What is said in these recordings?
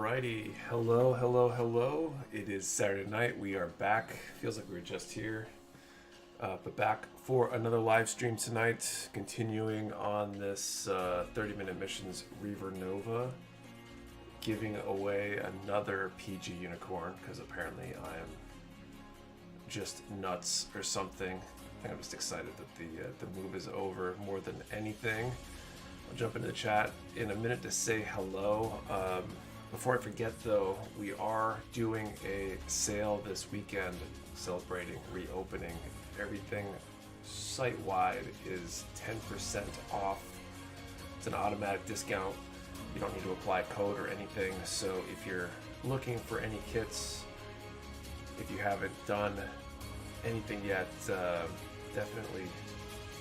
Alrighty, hello. It is Saturday night. We are back. Feels like we were just here, but back for another live stream tonight. Continuing on this 30-minute missions Revernova, giving away another PG unicorn because apparently I am just nuts or something. I think I'm just excited that the move is over more than anything. I'll jump into the chat in a minute to say hello. Before I forget though, we are doing a sale this weekend celebrating reopening. Everything site-wide is 10% off. It's an automatic discount. You don't need to apply code or anything. So if you're looking for any kits, if you haven't done anything yet, definitely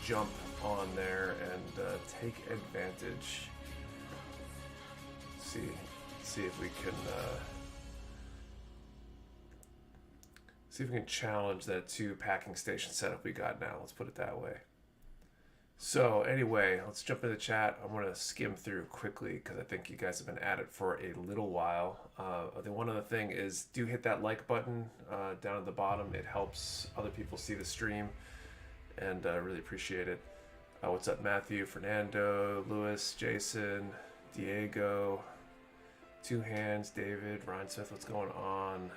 jump on there and take advantage. See if we can challenge that 2 packing station setup we got now. Let's put it that way. So anyway, let's jump into the chat. I'm gonna skim through quickly because I think you guys have been at it for a little while. The one other thing is do hit that like button down at the bottom. It helps other people see the stream, and I really appreciate it. What's up, Matthew, Fernando, Lewis, Jason, Diego, Two Hands, David, Ryan Smith, what's going on?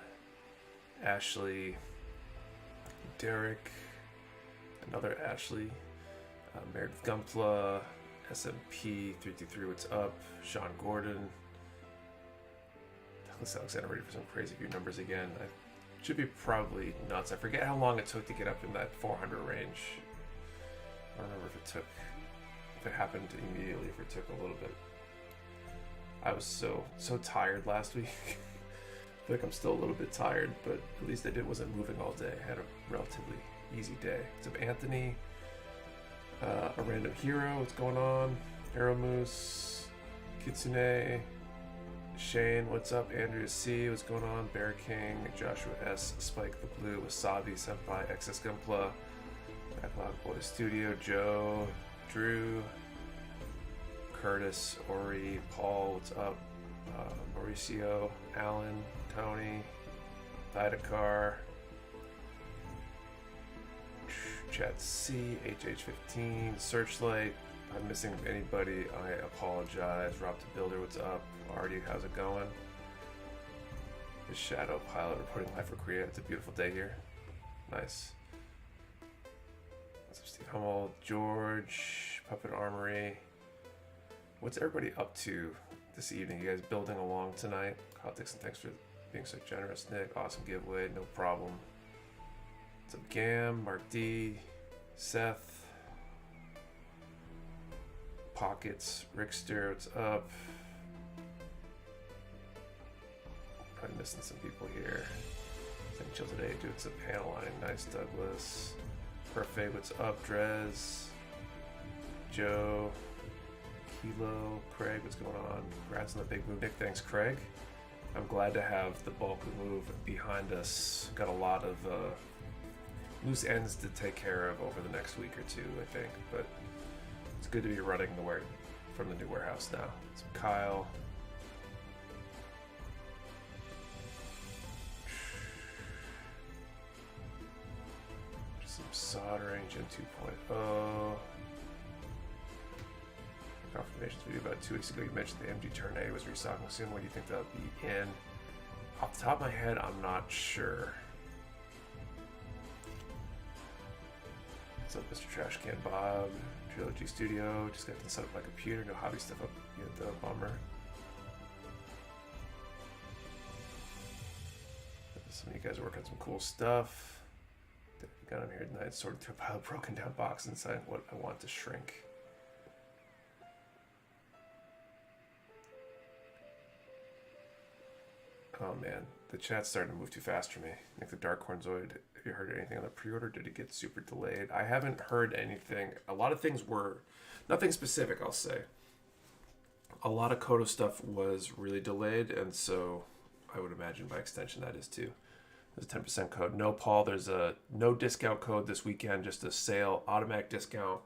Ashley, Derek, another Ashley, Meredith Gumpla, SMP323, what's up? Sean Gordon, Douglas Alexander, ready for some crazy view numbers again. I should be probably nuts. I forget how long it took to get up in that 400 range. I don't remember if it happened immediately, if it took a little bit. I was so tired last week. I feel like I'm still a little bit tired, but at least I wasn't moving all day. I had a relatively easy day. What's up, Anthony? A random hero, what's going on? Arrow Moose, Kitsune, Shane, what's up? Andrea C, what's going on? Bear King, Joshua S, Spike the Blue, Wasabi, Senpai, XS Gunpla, Backlog Boy Studio, Joe, Drew, Curtis, Ori, Paul, what's up? Mauricio, Alan, Tony, Vidakar, Chat C, HH15, Searchlight. If I'm missing anybody, I apologize. Rob the Builder, what's up? Artie, how's it going? The Shadow Pilot reporting live for Korea. It's a beautiful day here. Nice. What's up, Steve Hummel, George, Puppet Armory. What's everybody up to this evening? You guys building along tonight? Kyle Dixon, thanks for being so generous. Nick, awesome giveaway, no problem. What's up, Gam, Mark D, Seth, Pockets, Rickster, what's up? Probably missing some people here. Think chill today, doing some panel lining. Nice, Douglas. Perfect, what's up, Drez? Joe. Kilo, Craig, what's going on? Congrats on the big move. Nick, thanks, Craig. I'm glad to have the bulk of the move behind us. Got a lot of loose ends to take care of over the next week or two, I think. But it's good to be running from the new warehouse now. So Kyle. Some soldering, Gen 2.0. Confirmations video about 2 weeks ago. You mentioned the MG Turn A was restocking soon. What do you think that'll be in? Off the top of my head, I'm not sure. What's up, Mr. Trash Can Bob? Trilogy Studio. Just got to set up my computer. No hobby stuff up yet, though. Bummer. Some of you guys are working on some cool stuff. Got him here tonight, sorted through a pile of broken down boxes inside what I want to shrink. Oh man, the chat's starting to move too fast for me. I think the Dark Hornzoid, have you heard anything on the pre-order? Did it get super delayed? I haven't heard anything. A lot of things were, nothing specific, I'll say. A lot of Kodo stuff was really delayed, and so I would imagine by extension that is too. There's a 10% code. No, Paul, there's a no discount code this weekend, just a sale, automatic discount.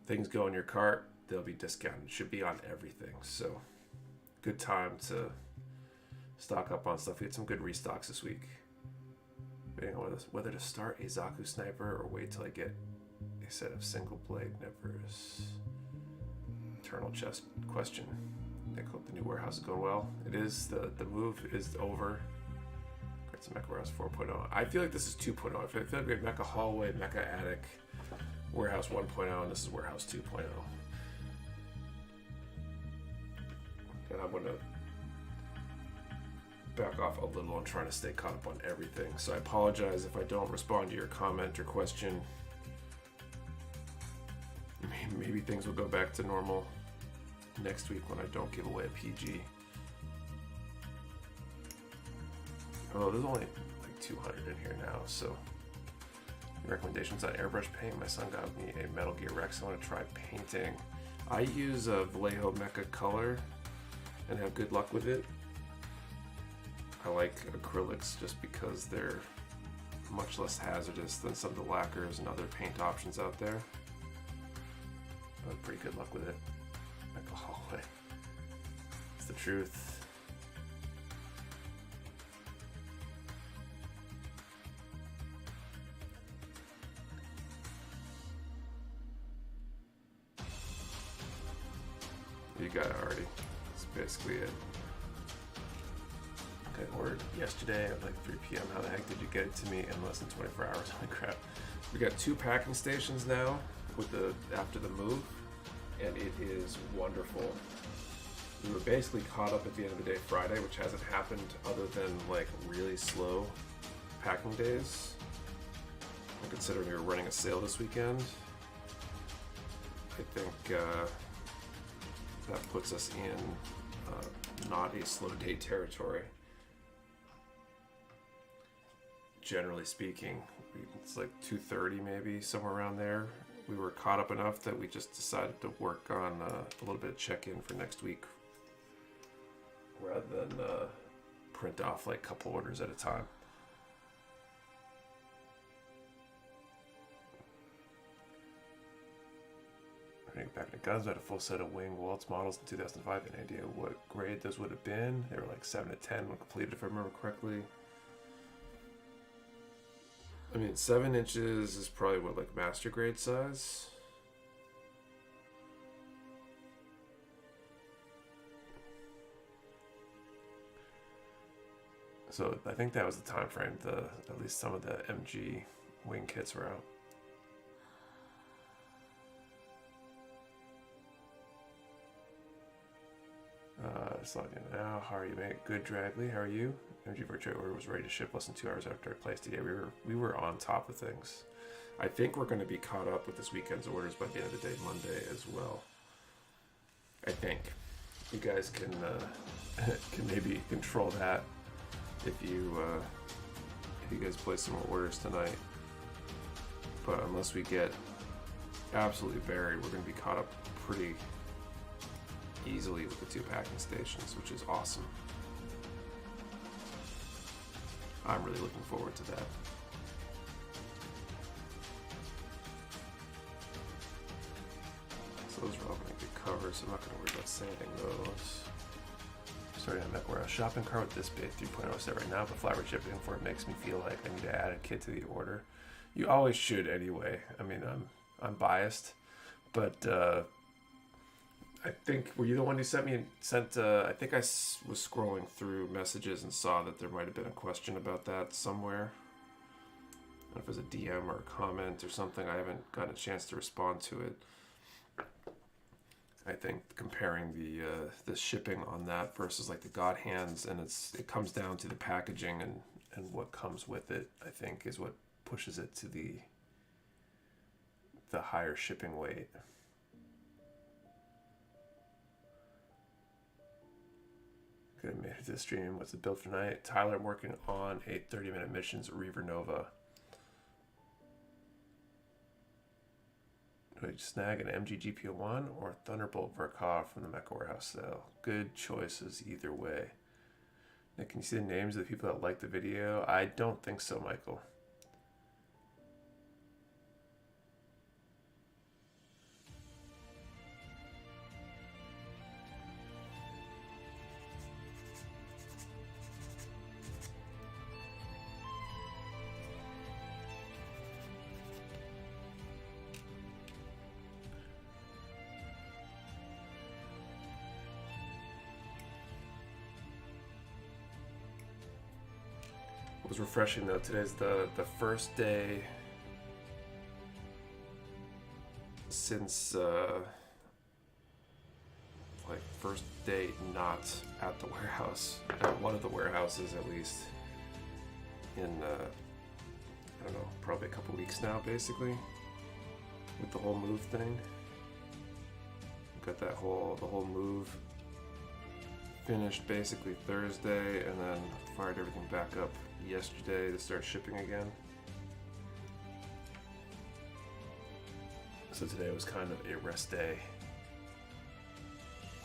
Things go in your cart, they'll be discounted. Should be on everything, so good time to stock up on stuff. We had some good restocks this week. Debating on whether to start a Zaku sniper or wait till I get a set of single blade nevers. Eternal chest question. I hope the new warehouse is going well. It is. The move is over. It's a Mecha Warehouse 4.0. I feel like this is 2.0. I feel like we have Mecha Hallway, Mecha Attic, Warehouse 1.0, and this is Warehouse 2.0. And I'm going to back off a little on trying to stay caught up on everything. So I apologize if I don't respond to your comment or question. Maybe things will go back to normal next week when I don't give away a PG. Although there's only like 200 in here now, so recommendations on airbrush paint. My son got me a Metal Gear Rex. I want to try painting. I use a Vallejo Mecha Color and have good luck with it. I like acrylics just because they're much less hazardous than some of the lacquers and other paint options out there. I have pretty good luck with it. Mecha Hallway. It's the truth. You got it already. That's basically it. Okay, ordered yesterday at like 3 p.m. How the heck did you get it to me in less than 24 hours? Holy crap. We got 2 packing stations now with after the move, and it is wonderful. We were basically caught up at the end of the day Friday, which hasn't happened other than like really slow packing days. Considering we were running a sale this weekend, I think that puts us in not a slow day territory. Generally speaking, it's like 2:30 maybe, somewhere around there. We were caught up enough that we just decided to work on a little bit of check-in for next week rather than print off like a couple orders at a time. Back to guns, I had a full set of wing Waltz models in 2005. Any idea what grade those would have been? They were like 7 to 10 when completed, if I remember correctly. I mean, 7 inches is probably what, like master grade size? So I think that was the time frame. At least some of the MG wing kits were out. Now, how are you, mate? Good, Dragley. How are you? MG Virtual order was ready to ship less than 2 hours after I placed it. Yeah, we were on top of things. I think we're going to be caught up with this weekend's orders by the end of the day, Monday as well. I think you guys can maybe control that if you guys place some more orders tonight. But unless we get absolutely buried, we're going to be caught up pretty easily with the 2 packing stations, which is awesome. I'm really looking forward to that. So those are all going to get covered, so I'm not going to worry about sanding those. Starting on Mecha Warehouse shopping cart with this big 3.0 set right now, but flat rate shipping for it makes me feel like I need to add a kit to the order. You always should anyway. I mean, I'm biased, but I think, were you the one who sent, I think I was scrolling through messages and saw that there might have been a question about that somewhere. I don't know if it was a DM or a comment or something. I haven't gotten a chance to respond to it. I think comparing the shipping on that versus like the God Hands, and it comes down to the packaging and what comes with it, I think is what pushes it to the higher shipping weight. Could have made it to the stream. What's the build for tonight? Tyler, I'm working on a 30-minute missions Revernova. Do I snag an MG GP01 or Thunderbolt Verkov from the Mecha Warehouse sale? Good choices either way. Nick, can you see the names of the people that like the video? I don't think so, Michael. It was refreshing though. Today's the first day since like first day not at the warehouse, at one of the warehouses at least, in I don't know, probably a couple weeks now, basically, with the whole move thing. Got the whole move finished basically Thursday, and then fired everything back up yesterday to start shipping again. So today was kind of a rest day.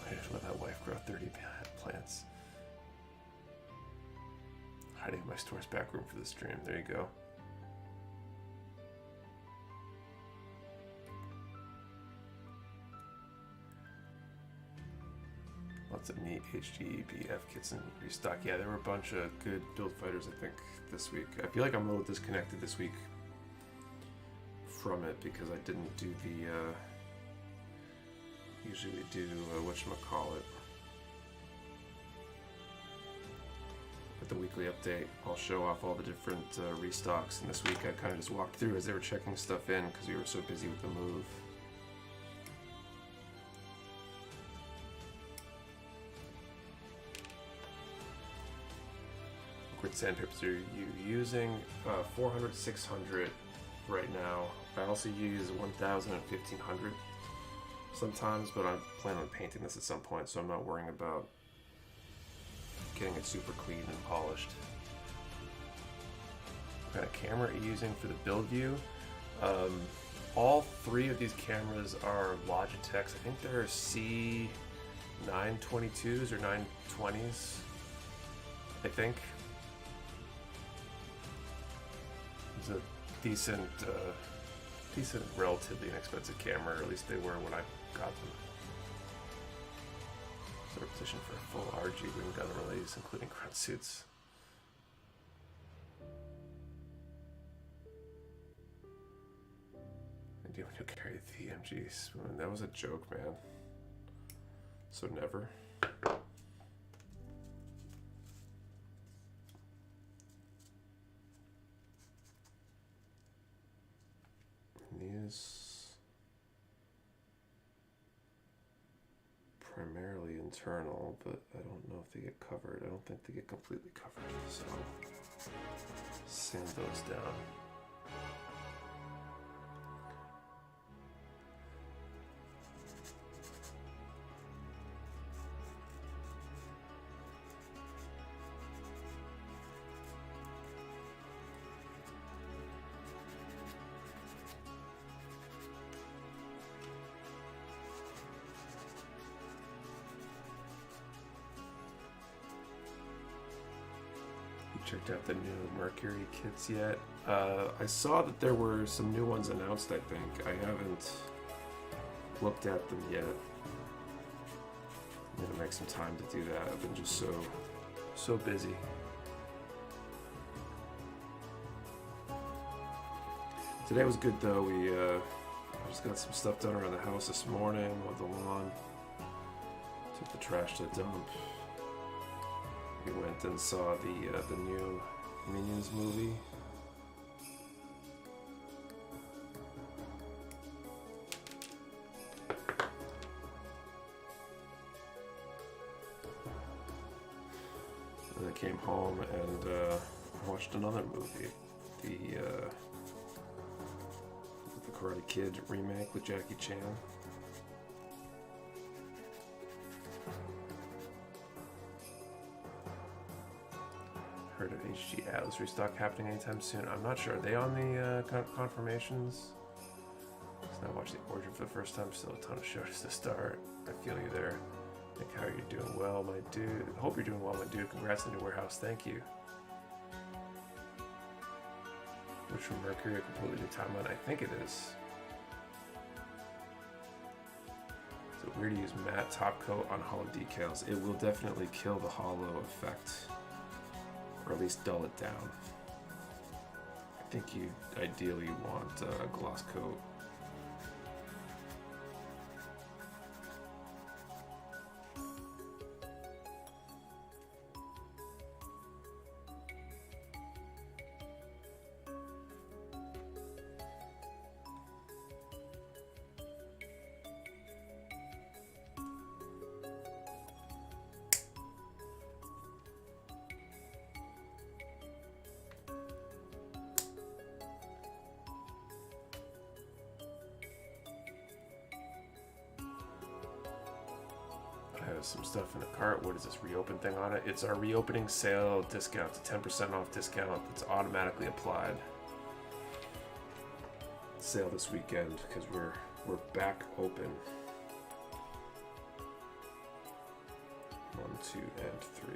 I just let that wife grow 30 plants. Hiding in my store's back room for the stream. There you go. Lots of neat HGBF kits and restock. Yeah, there were a bunch of good build fighters, I think, this week. I feel like I'm a little disconnected this week from it because I didn't do the usually we do whatchamacallit. At the weekly update, I'll show off all the different restocks, and this week I kind of just walked through as they were checking stuff in because we were so busy with the move. Liquid sandpapers are you using? 400, 600 right now. I also use 1000 and 1500 sometimes, but I plan on painting this at some point, so I'm not worrying about getting it super clean and polished. What kind of camera are you using for the build view? All three of these cameras are Logitech's. I think they're C922s or 920s, I think. It's a decent, relatively inexpensive camera, or at least they were when I got them. So we're positioned for a full RG wing gun release, including grunt suits. And do when you carry the MG spoon. That was a joke, man. So never. These primarily internal, but I don't know if they get covered. I don't think they get completely covered, so sand those down. Checked out the new Mercury kits yet? I saw that there were some new ones announced, I think. I haven't looked at them yet. I'm gonna make some time to do that. I've been just so busy. Today was good though. We just got some stuff done around the house this morning, mowed the lawn, took the trash to the dump. We went and saw the new Minions movie. And I came home and watched another movie, the Karate Kid remake with Jackie Chan. Heard of HG Atlas restock happening anytime soon. I'm not sure. Are they on the confirmations? So I watched the Origin for the first time. Still a ton of shows to start. I feel you there. Nick, how are you doing? Well, my dude. Hope you're doing well, my dude. Congrats on the new warehouse. Thank you. Which from Mercury, a completely new timeline? I think it is. Is it weird to use matte top coat on hollow decals? It will definitely kill the hollow effect. Or at least dull it down. I think you ideally want a gloss coat. has some stuff in the cart. What is this reopen thing on it? It's our reopening sale discount. It's a 10% off discount that's automatically applied. Sale this weekend because we're back open. 1, 2, and 3.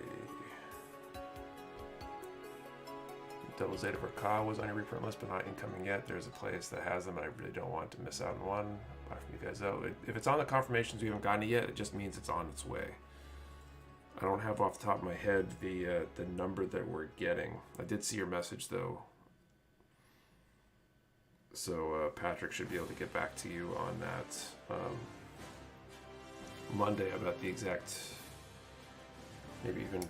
Double Zeta for Ka was on your reprint list, but not incoming yet. There's a place that has them, and I really don't want to miss out on one. Buy from you guys out. If it's on the confirmations, we haven't gotten it yet. It just means it's on its way. I don't have off the top of my head the number that we're getting. I did see your message though, so Patrick should be able to get back to you on that Monday about the exact. Maybe even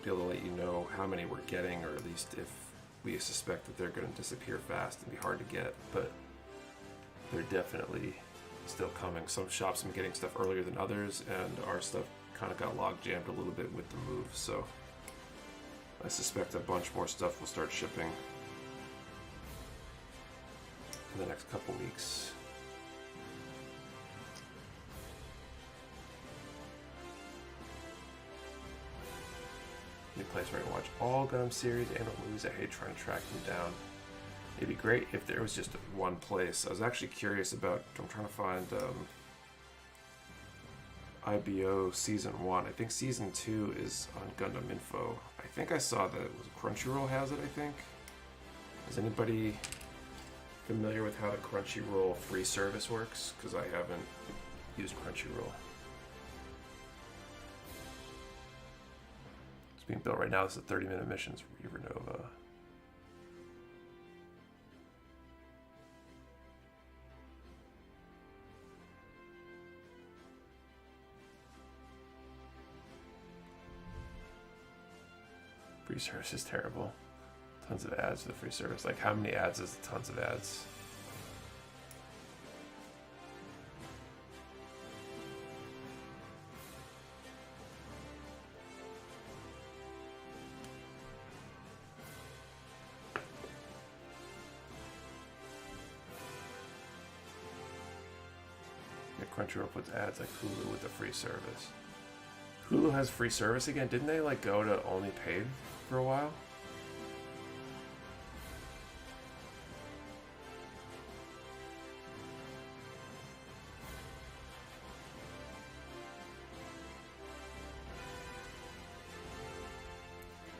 be able to let you know how many we're getting, or at least if we suspect that they're going to disappear fast and be hard to get, but they're definitely still coming. Some shops have been getting stuff earlier than others, and our stuff kind of got log jammed a little bit with the move, so I suspect a bunch more stuff will start shipping in the next couple weeks. New place where I can watch all Gundam series and movies. I hate trying to track them down. It'd be great if there was just one place. I was actually curious about, I'm trying to find IBO Season 1. I think Season 2 is on Gundam Info. I think I saw that it was Crunchyroll has it, I think. Is anybody familiar with how the Crunchyroll free service works? Because I haven't used Crunchyroll. Being built right now. This is a 30-minute missions for Revernova. Free service is terrible. Tons of ads for the free service. Like, how many ads is tons of ads? Crunchyroll puts ads like Hulu with the free service. Hulu has free service again? Didn't they like go to only paid for a while?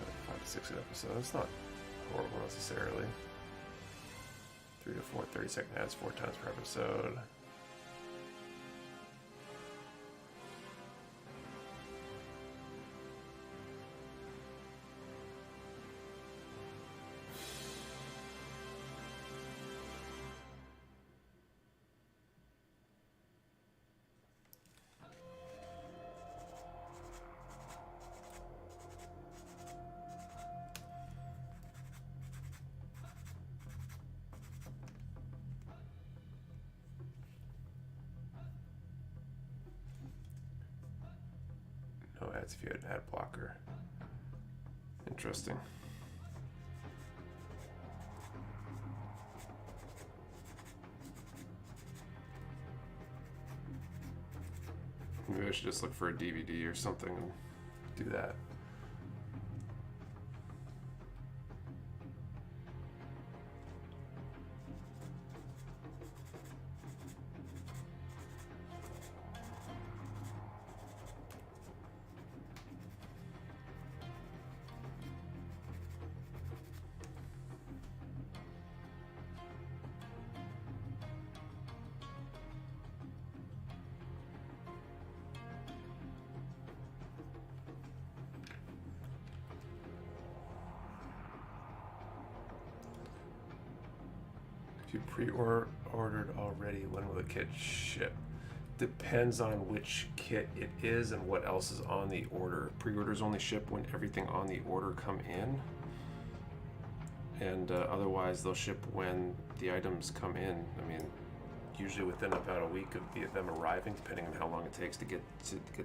Like 5 to 6 episodes. It's not horrible necessarily. 3 to 4 30-second ads 4 times per episode. No ads if you had an ad blocker. Interesting. Maybe I should just look for a DVD or something and do that. If you pre-ordered already, when will the kit ship? Depends on which kit it is and what else is on the order. Pre-orders only ship when everything on the order come in. And otherwise they'll ship when the items come in. I mean, usually within about a week of them arriving, depending on how long it takes to get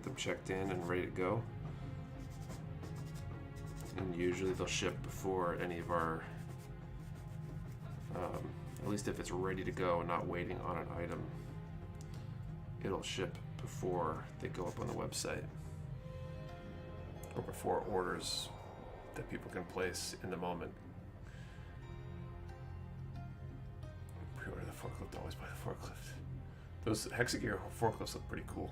them checked in and ready to go. And usually they'll ship before any of our at least if it's ready to go and not waiting on an item, it'll ship before they go up on the website. or before orders that people can place in the moment. Pre-order the forklift, always buy the forklift. Those Hexagear forklifts look pretty cool.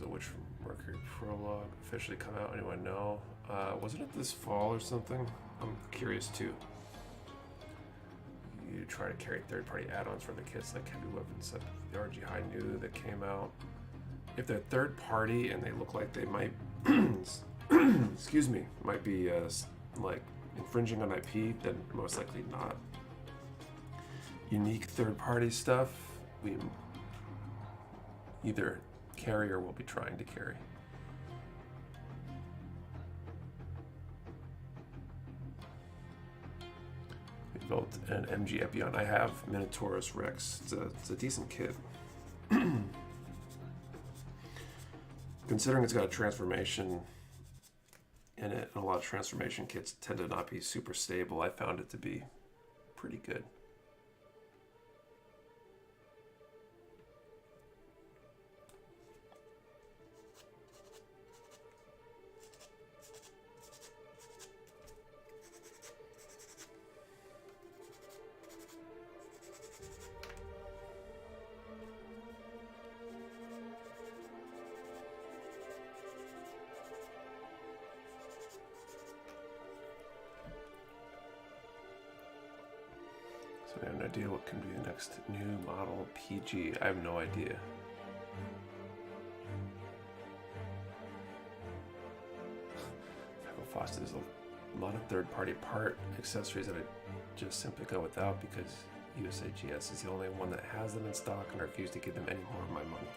Which Mercury Prologue officially come out? Anyone know? Wasn't it this fall or something? I'm curious too. You try to carry third-party add-ons for the kits like heavy weapons, like the RG High New that came out. If they're third-party and they look like they might, excuse me, might be like infringing on IP, then most likely not. Unique third-party stuff, we either carrier will be trying to carry. We built an MG Epion. I have Minotaurus Rex. It's a decent kit. Considering it's got a transformation in it, and a lot of transformation kits tend to not be super stable, I found it to be pretty good. I have no idea what can be the next new model PG. I have no idea. Foster, there's a lot of third-party part accessories that I just simply go without because USAGS is the only one that has them in stock, and I refuse to give them any more of my money.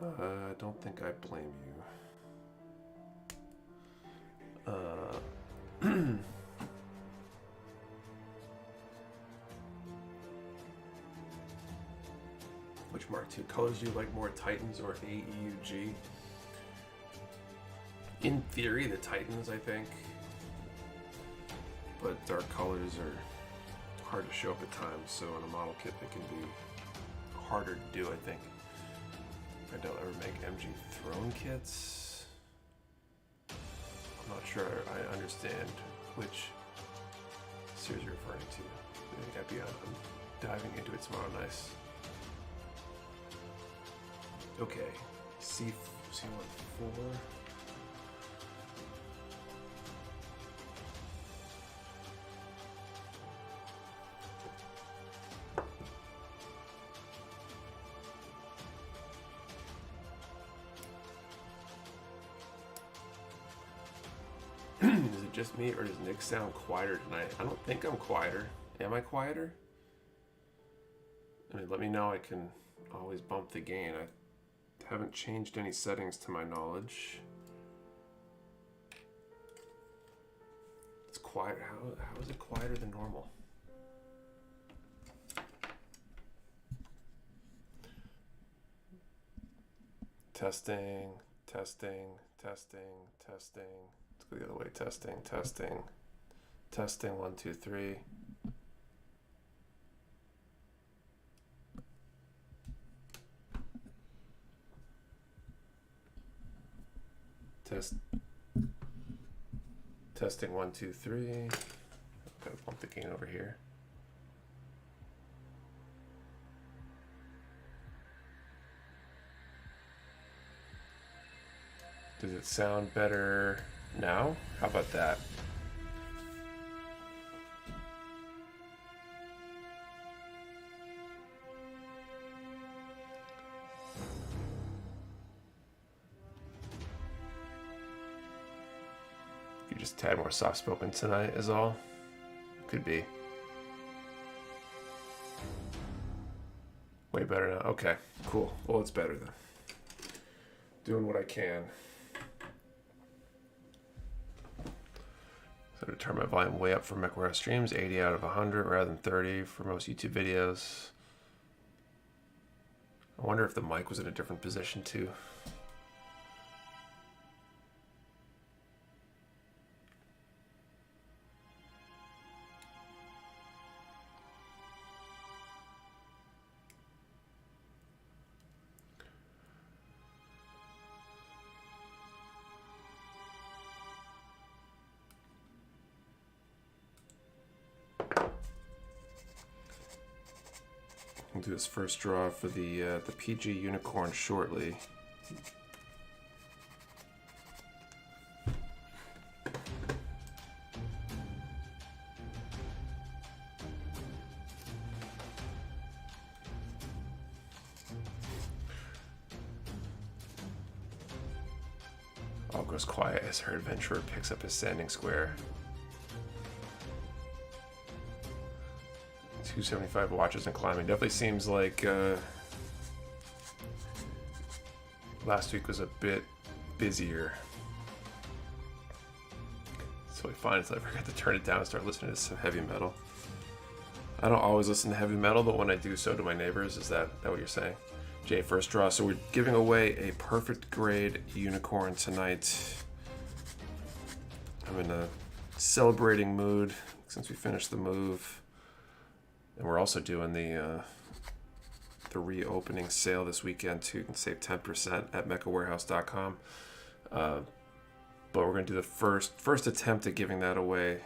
I don't think I blame you. Which Mark II colors do you like more, Titans or AEUG? In theory, the Titans, I think. But dark colors are hard to show up at times, so in a model kit it can be harder to do, I think. I don't ever make MG Throne kits. I'm not sure I understand which series you're referring to. I think I'm diving into it tomorrow. Nice. Okay, C1 4. Is it just me, or does Nick sound quieter tonight? I don't think I'm quieter. Am I quieter? I mean, let me know. I can always bump the gain. I haven't changed any settings to my knowledge. It's quiet. How is it quieter than normal? Testing, testing, testing, testing. Let's go the other way. Testing, testing, testing. 1, 2, 3. Testing 1, 2, 3. Gotta bump the gain over here. Does it sound better now? How about that? You just tad more soft-spoken tonight is all. Could be. Way better now. Okay, cool. Well, it's better then. Doing what I can. So to turn my volume way up for Mecha Warehouse streams, 80 out of 100 rather than 30 for most YouTube videos. I wonder if the mic was in a different position too. We'll do this first draw for the PG Unicorn shortly. All goes quiet as her adventurer picks up his standing square. 275 watches and climbing. Definitely seems like last week was a bit busier. So I find it's like I forgot to turn it down and start listening to some heavy metal. I don't always listen to heavy metal, but when I do, so do my neighbors. Is that what you're saying? Jay, first draw. So we're giving away a perfect grade unicorn tonight. I'm in a celebrating mood since we finished the move. And we're also doing the reopening sale this weekend too. You can save 10% at mechawarehouse.com. But we're going to do the first attempt at giving that away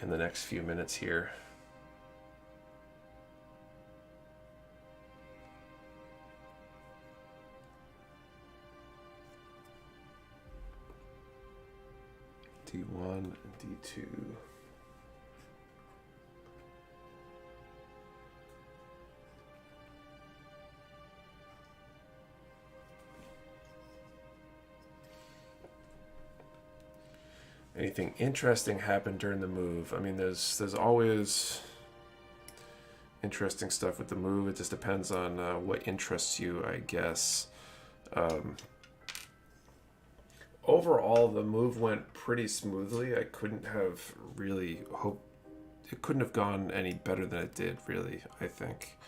in the next few minutes here. D1 and D2. Anything interesting happened during the move? I mean, there's always interesting stuff with the move. It just depends on what interests you, I guess. Overall, the move went pretty smoothly. I couldn't have really hoped it couldn't have gone any better than it did, really, I think.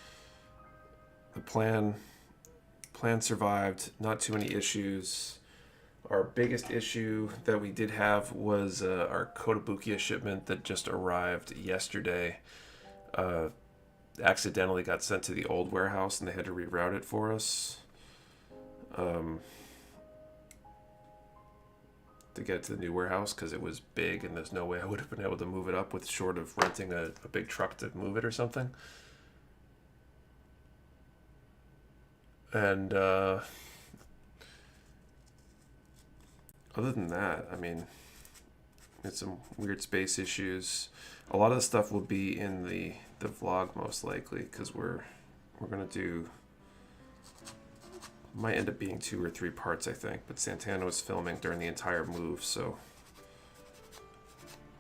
The plan survived, not too many issues. Our biggest issue that we did have was our Kotobukiya shipment that just arrived yesterday. Accidentally got sent to the old warehouse and they had to reroute it for us. To get to the new warehouse because it was big and there's no way I would have been able to move it up with short of renting a big truck to move it or something. And other than that, I mean, it's some weird space issues. A lot of the stuff will be in the vlog most likely because we're gonna do, might end up being 2 or 3 parts, I think, but Santana was filming during the entire move, so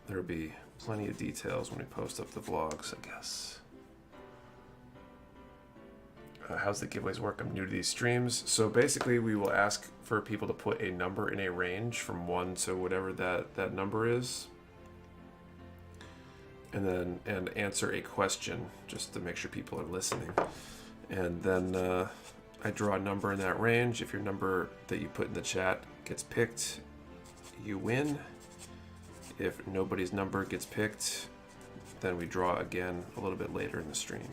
there'll be plenty of details when we post up the vlogs, I guess. How's the giveaways work? I'm new to these streams. So basically we will ask for people to put a number in a range from 1 to whatever that number is. And answer a question just to make sure people are listening. And then I draw a number in that range. If your number that you put in the chat gets picked, you win. If nobody's number gets picked, then we draw again a little bit later in the stream.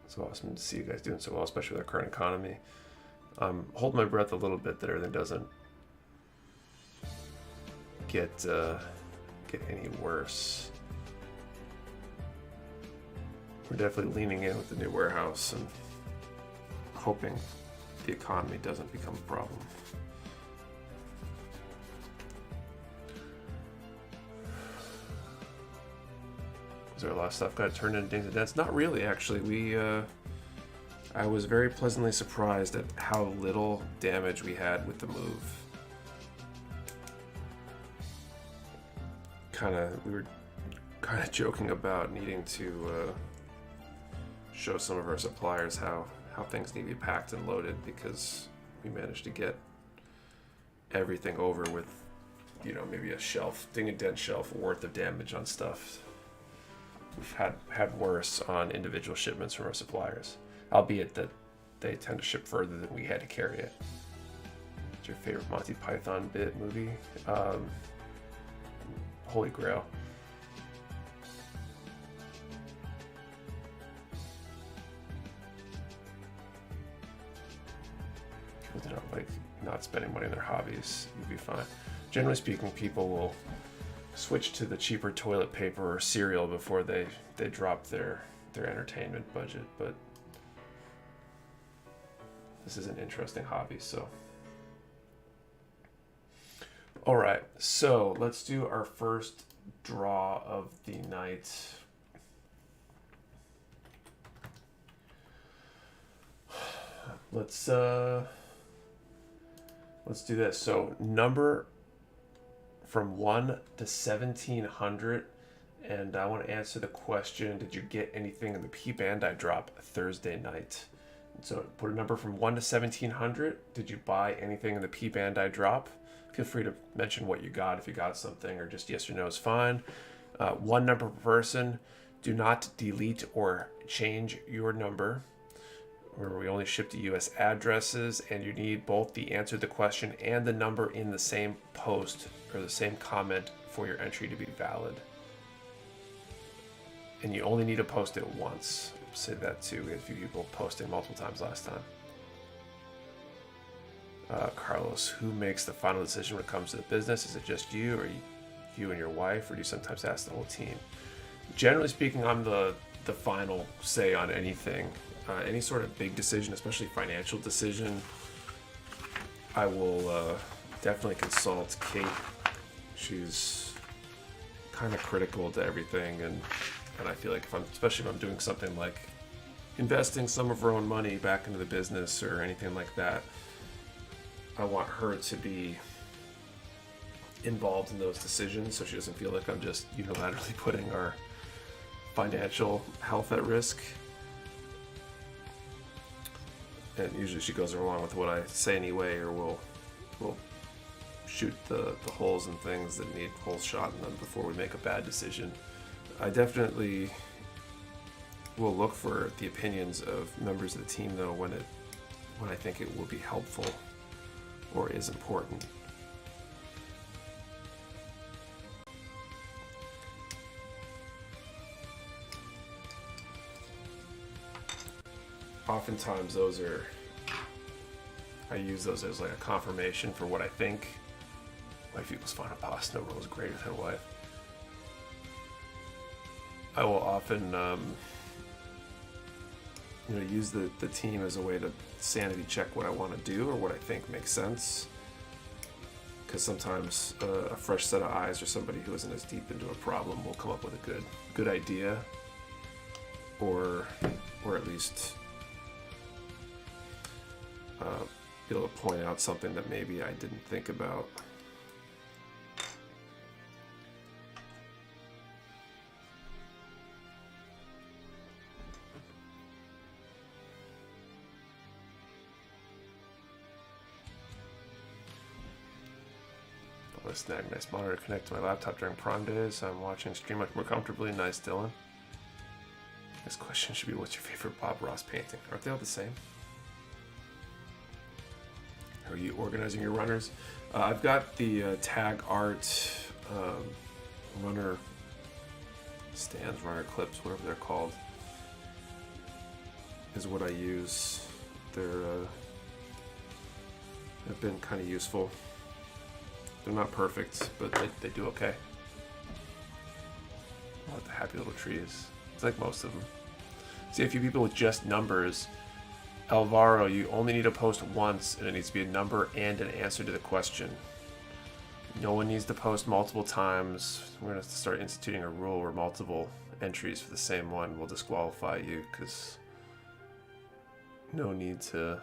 It's awesome to see you guys doing so well, especially with our current economy. Hold my breath a little bit that everything doesn't get any worse. We're definitely leaning in with the new warehouse and hoping the economy doesn't become a problem. Is there a lot of stuff got turned into dings and dents? Not really, actually. I was very pleasantly surprised at how little damage we had with the move. we were kind of joking about needing to show some of our suppliers how things need to be packed and loaded, because we managed to get everything over with, you know, maybe a ding and dent shelf worth of damage on stuff. We've had worse on individual shipments from our suppliers, albeit that they tend to ship further than we had to carry it. What's your favorite Monty Python bit movie? Holy Grail. People do not like not spending money on their hobbies. You'd be fine. Generally speaking, people will switch to the cheaper toilet paper or cereal before they drop their entertainment budget, but this is an interesting hobby, so. All right, so let's do our first draw of the night. Let's do this. So number from 1 to 1700, and I want to answer the question, did you get anything in the P Bandai drop Thursday night? So put a number from 1 to 1700. Did you buy anything in the P Bandai drop? Feel free to mention what you got, if you got something, or just yes or no is fine. One number per person. Do not delete or change your number. Where we only ship to US addresses, and you need both the answer to the question and the number in the same post or the same comment for your entry to be valid. And you only need to post it once. Say that too. We had a few people posting multiple times last time. Carlos, who makes the final decision when it comes to the business? Is it just you, or you and your wife, or do you sometimes ask the whole team? Generally speaking, I'm the final say on anything. Any sort of big decision, especially financial decision, I will definitely consult Kate. She's kind of critical to everything, and I feel like especially if I'm doing something like investing some of her own money back into the business or anything like that, I want her to be involved in those decisions, so she doesn't feel like I'm just unilaterally putting our financial health at risk. And usually she goes along with what I say anyway, or we'll shoot the holes and things that need holes shot in them before we make a bad decision. I definitely will look for the opinions of members of the team, though, when I think it will be helpful or is important. Oftentimes I use those as like a confirmation for what I think. Wife equals final boss, no role is greater than wife. I will often use the team as a way to sanity check what I want to do or what I think makes sense. Because sometimes a fresh set of eyes or somebody who isn't as deep into a problem will come up with a good idea, or at least be able to point out something that maybe I didn't think about. I'll snag a nice monitor to connect to my laptop during Prime days. I'm watching stream much more comfortably. Nice, Dylan. This question should be, what's your favorite Bob Ross painting? Aren't they all the same? Are you organizing your runners? I've got the tag art runner stands, runner clips, whatever they're called, is what I use. They've been kind of useful. They're not perfect, but they do okay. I like the happy little trees. It's like most of them. See a few people with just numbers. Alvaro, you only need to post once, and it needs to be a number and an answer to the question. No one needs to post multiple times. We're going to start instituting a rule where multiple entries for the same one will disqualify you, because no need to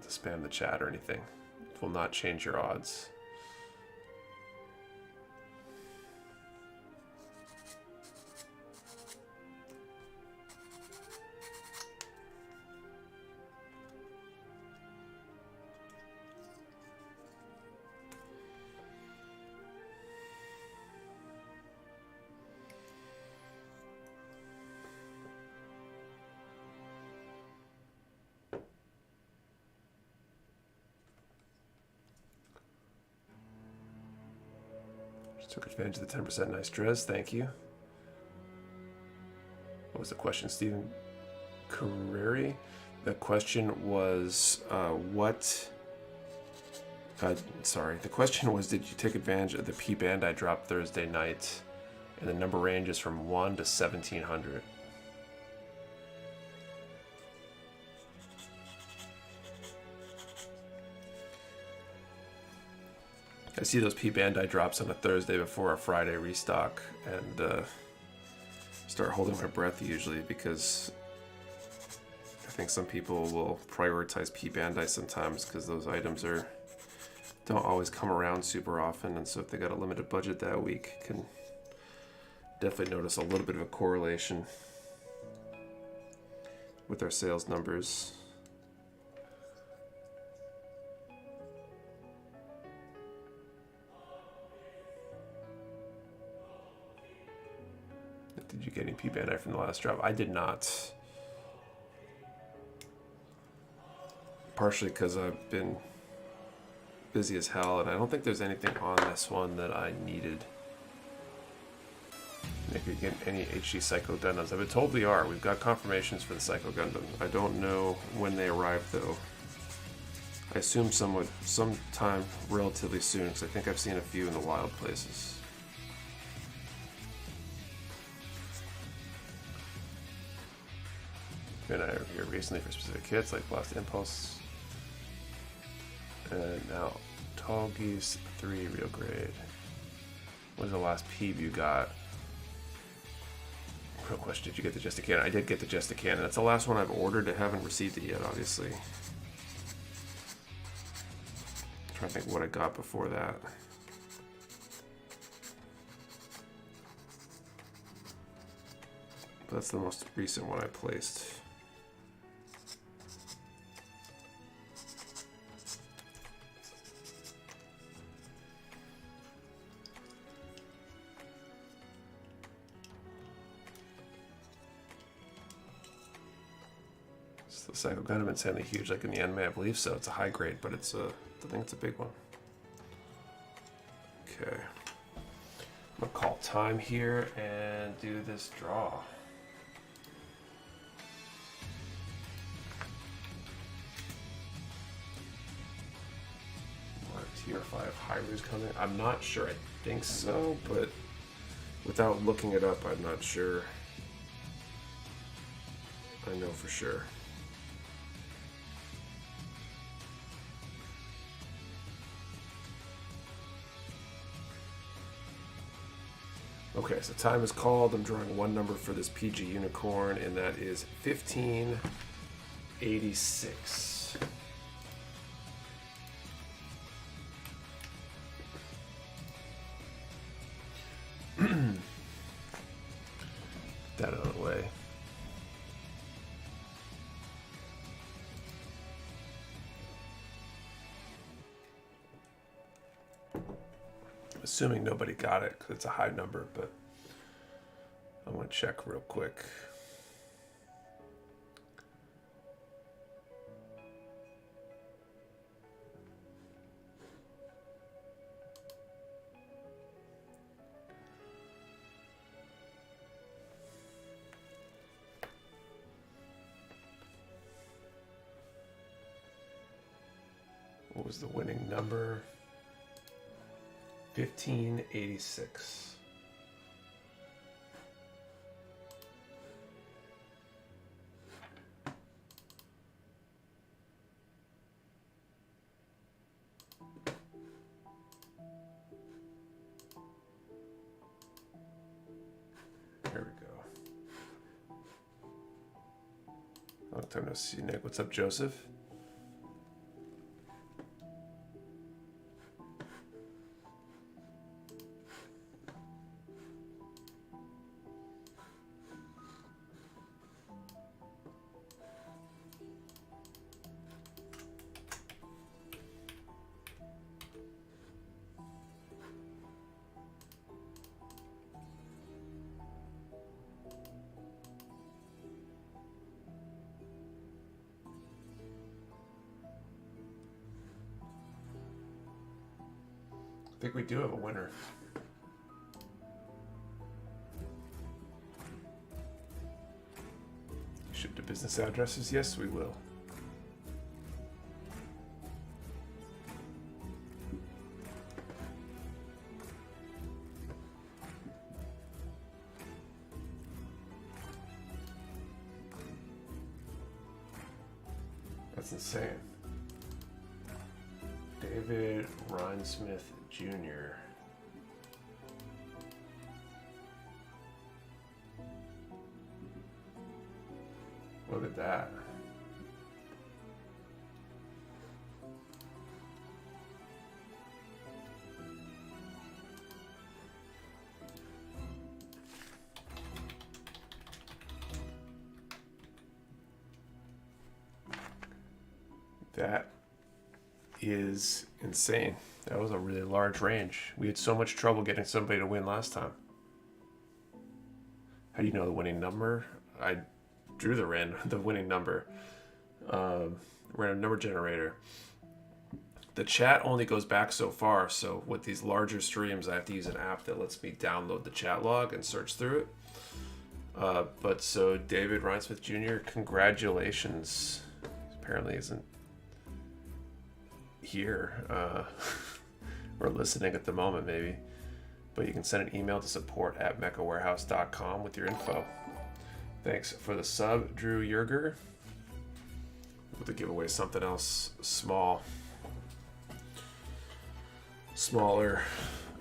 spam the chat or anything. It will not change your odds. Took advantage of the 10%. Nice dress. Thank you. What was the question, Stephen Carreri? The question was the question was, did you take advantage of the P Bandai drop Thursday night? And the number range is from 1 to 1700. I see those P Bandai drops on a Thursday before a Friday restock, and start holding my breath usually, because I think some people will prioritize P Bandai sometimes because those items don't always come around super often, and so if they got a limited budget that week, can definitely notice a little bit of a correlation with their sales numbers. Did you get any P Bandai from the last drop? I did not. Partially because I've been busy as hell, and I don't think there's anything on this one that I needed. If you get any HD Psycho Gundams, I've been told we are. We've got confirmations for the Psycho Gundam. I don't know when they arrive though. I assume sometime relatively soon, because I think I've seen a few in the wild places. And I over here recently for specific kits like Blast Impulse. And now Tall Geese 3 real grade. What was the last peeve you got? Real question, did you get the Just a Cannon? I did get the Just a Cannon. That's the last one I've ordered. I haven't received it yet, obviously. I'm trying to think what I got before that. But that's the most recent one I placed. The Psycho Gundam insanely huge, like in the anime, I believe so. It's a high grade, but I think it's a big one. Okay. I'm gonna call time here and do this draw. Tier 5 Hyru's coming. I'm not sure. I think so, but without looking it up, I'm not sure. I know for sure. Okay, so time is called. I'm drawing one number for this PG Unicorn, and that is 1586. That out of the way. Assuming nobody got it, because it's a high number, but I'm going to check real quick. What was the winning number? 1586. There we go. Long time no see, Nick. What's up, Joseph? I think we do have a winner. ship to business addresses? Yes, we will. That's insane. David Rhinesmith Jr. Look at that. That is insane. That was a really large range. We had so much trouble getting somebody to win last time. How do you know the winning number? I drew the winning number. Random number generator. The chat only goes back so far, so with these larger streams, I have to use an app that lets me download the chat log and search through it. But so David Rhinesmith Jr., congratulations. Apparently isn't here or listening at the moment maybe, but you can send an email to support@mechawarehouse.com with your info. Thanks for the sub, Drew Yerger. We'll to give away something else smaller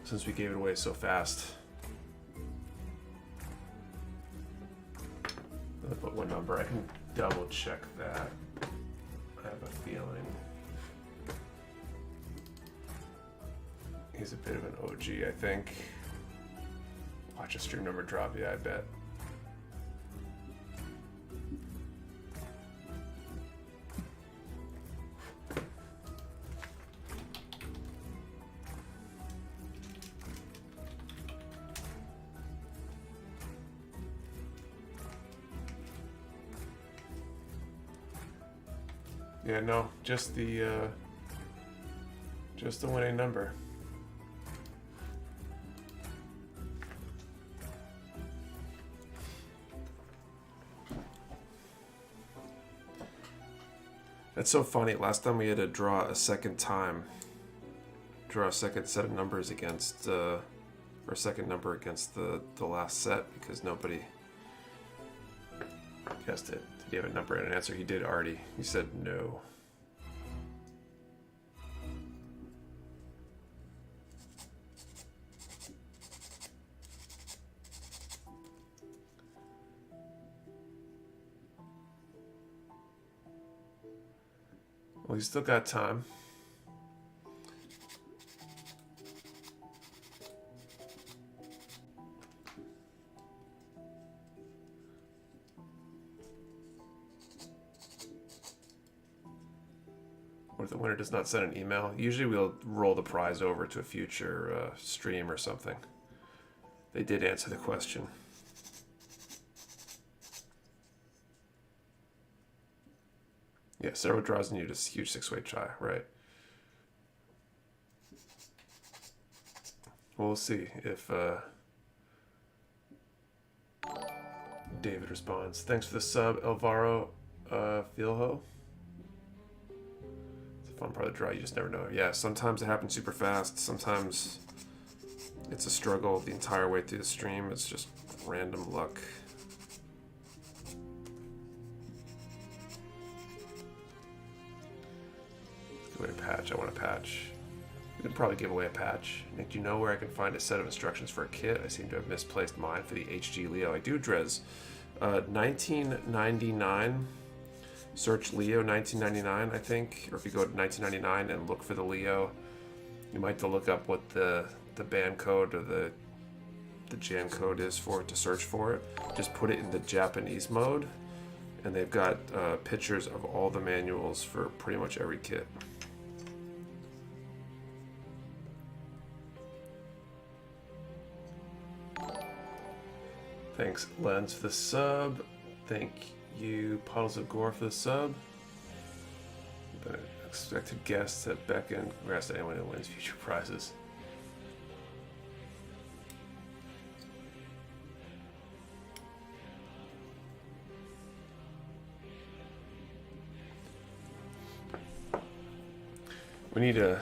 since we gave it away so fast. I'll put one number. I can double check that. I have a feeling he's a bit of an OG, I think. Watch a stream number drop, yeah, I bet. Yeah, no, just the winning number. That's so funny. Last time we had to draw a second set of numbers against, or second number against the last set because nobody guessed it. Did you have a number and an answer? He did already. He said no. Well, he's still got time. What if the winner does not send an email? Usually we'll roll the prize over to a future stream or something. They did answer the question. Yeah, several draws and you just huge six-way try, right? We'll see if David responds. Thanks for the sub, Elvaro Filho. It's a fun part of the draw, you just never know. Yeah, sometimes it happens super fast. Sometimes it's a struggle the entire way through the stream. It's just random luck. Give away a patch. I want a patch. We could probably give away a patch. Nick, do you know where I can find a set of instructions for a kit? I seem to have misplaced mine for the HG Leo. I do, Drez. 1999. Search Leo 1999, I think. Or if you go to 1999 and look for the Leo, you might have to look up what the band code or the Jan code is for it to search for it. Just put it in the Japanese mode, and they've got pictures of all the manuals for pretty much every kit. Thanks, Lens, for the sub. Thank you, Puddles of Gore, for the sub. Been an expected guest at Beckon. Congrats to anyone who wins future prizes. We need to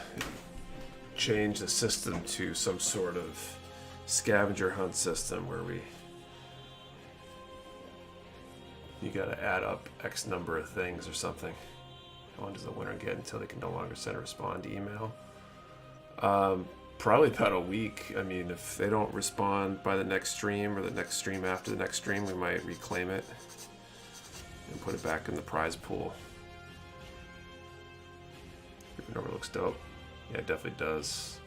change the system to some sort of scavenger hunt system where you gotta add up X number of things or something. How long does the winner get until they can no longer send or respond to email? Probably about a week. I mean, if they don't respond by the next stream or the next stream after the next stream, we might reclaim it and put it back in the prize pool. Revernova looks dope. Yeah, it definitely does.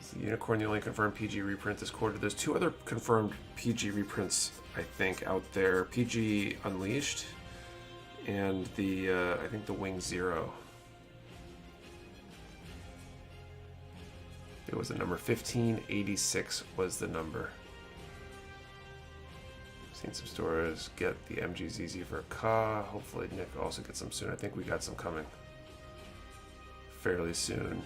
Is the Unicorn the only confirmed PG reprint this quarter? There's 2 other confirmed PG reprints, I think, out there. PG Unleashed and the, I think the Wing Zero. It was the number 1586 was the number. Seen some stores get the MGZZ for a Ka. Hopefully Nick also gets some soon. I think we got some coming fairly soon.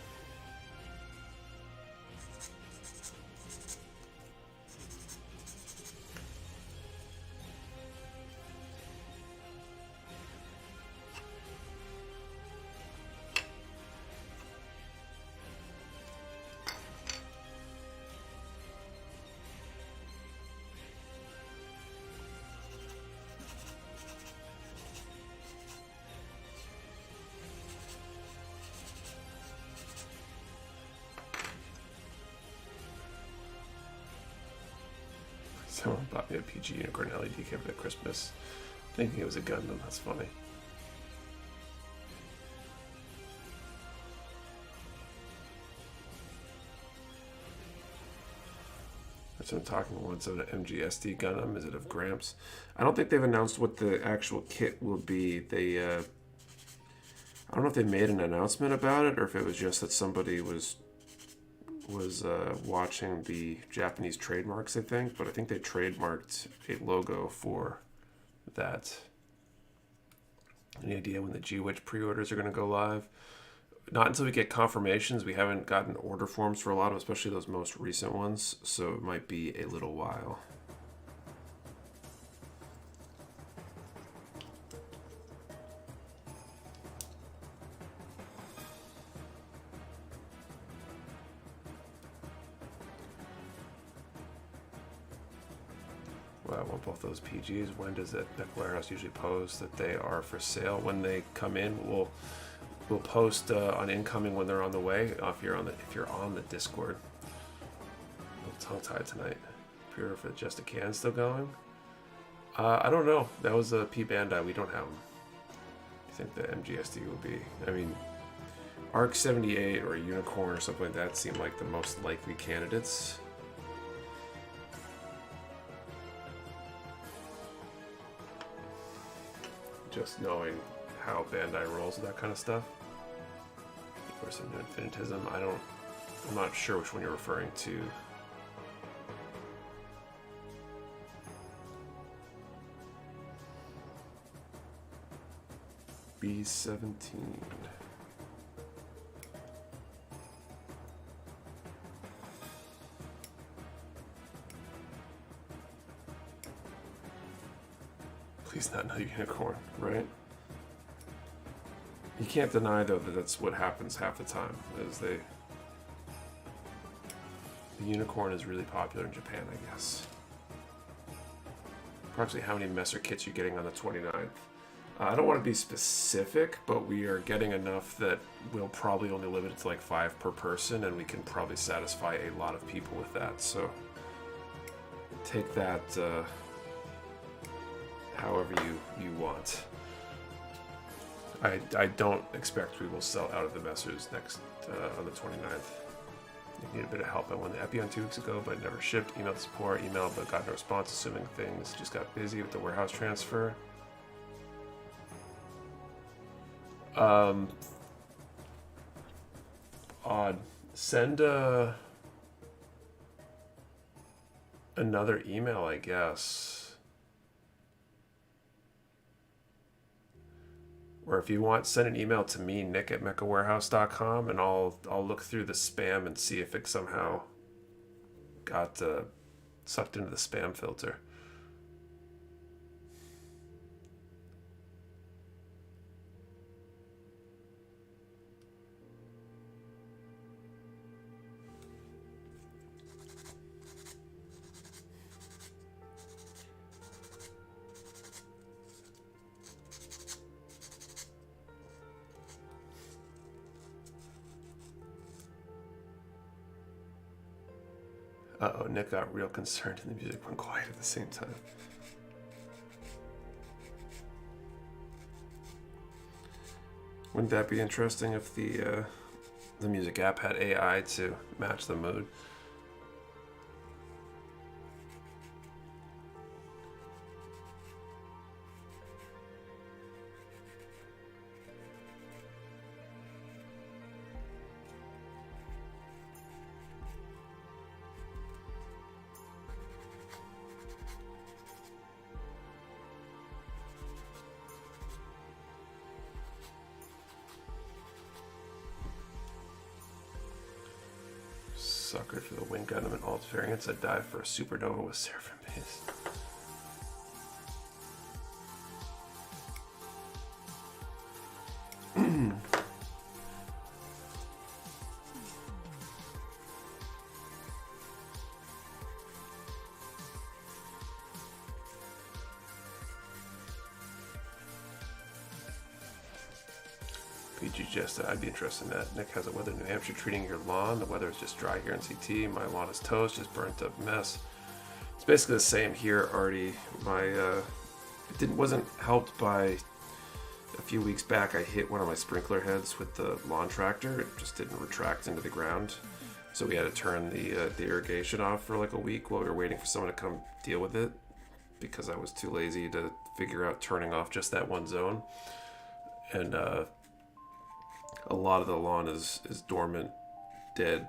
Someone bought me a PG Unicorn LED kit at Christmas, thinking it was a Gundam. That's funny. So I'm talking once of an MGSD Gundam. Is it of Gramps? I don't think they've announced what the actual kit will be. They, I don't know if they made an announcement about it or if it was just that somebody was watching the Japanese trademarks, I think, but I think they trademarked a logo for that. Any idea when the G-Witch pre-orders are going to go live? Not until we get confirmations. We haven't gotten order forms for a lot of them, especially those most recent ones, so it might be a little while. I want both those PGs. When does that Mecha Warehouse usually post that they are for sale? When they come in, we'll post on incoming when they're on the way. If you're on the Discord. A little tongue-tied tonight. Pure for just a can still going? I don't know. That was a P Bandai. We don't have them. I think the MGSD will be. I mean, Arc 78 or Unicorn or something like that seem like the most likely candidates. Just knowing how Bandai rolls with that kind of stuff. Of course, infinitism. I'm not sure which one you're referring to. B17. Please not another unicorn, right? You can't deny though that that's what happens half the time. The unicorn is really popular in Japan, I guess. Approximately how many Messer kits you're getting on the 29th? I don't want to be specific, but we are getting enough that we'll probably only limit it to like 5 per person, and we can probably satisfy a lot of people with that. So take that however you want. I don't expect we will sell out of the Messers next on the 29th. You need a bit of help. I won the Epi on 2 weeks ago, but it never shipped. Emailed the support, emailed, but got no response, assuming things just got busy with the warehouse transfer. Odd. Send another email, I guess. Or if you want, send an email to me, Nick at mechawarehouse.com, and I'll look through the spam and see if it somehow got sucked into the spam filter. Uh-oh, Nick got real concerned and the music went quiet at the same time. Wouldn't that be interesting if the music app had AI to match the mood? Sucker for the Wind Gundam and alt variants. I'd dive for a Supernova with Seraphim base. PG just I'd be interested in that. Nick has a weather in New Hampshire treating your lawn. The weather is just dry here in CT. My lawn is toast, just burnt up mess. It's basically the same here, Artie. My wasn't helped by a few weeks back. I hit one of my sprinkler heads with the lawn tractor. It just didn't retract into the ground, so we had to turn the irrigation off for like a week while we were waiting for someone to come deal with it, because I was too lazy to figure out turning off just that one zone. And a lot of the lawn is dormant, dead,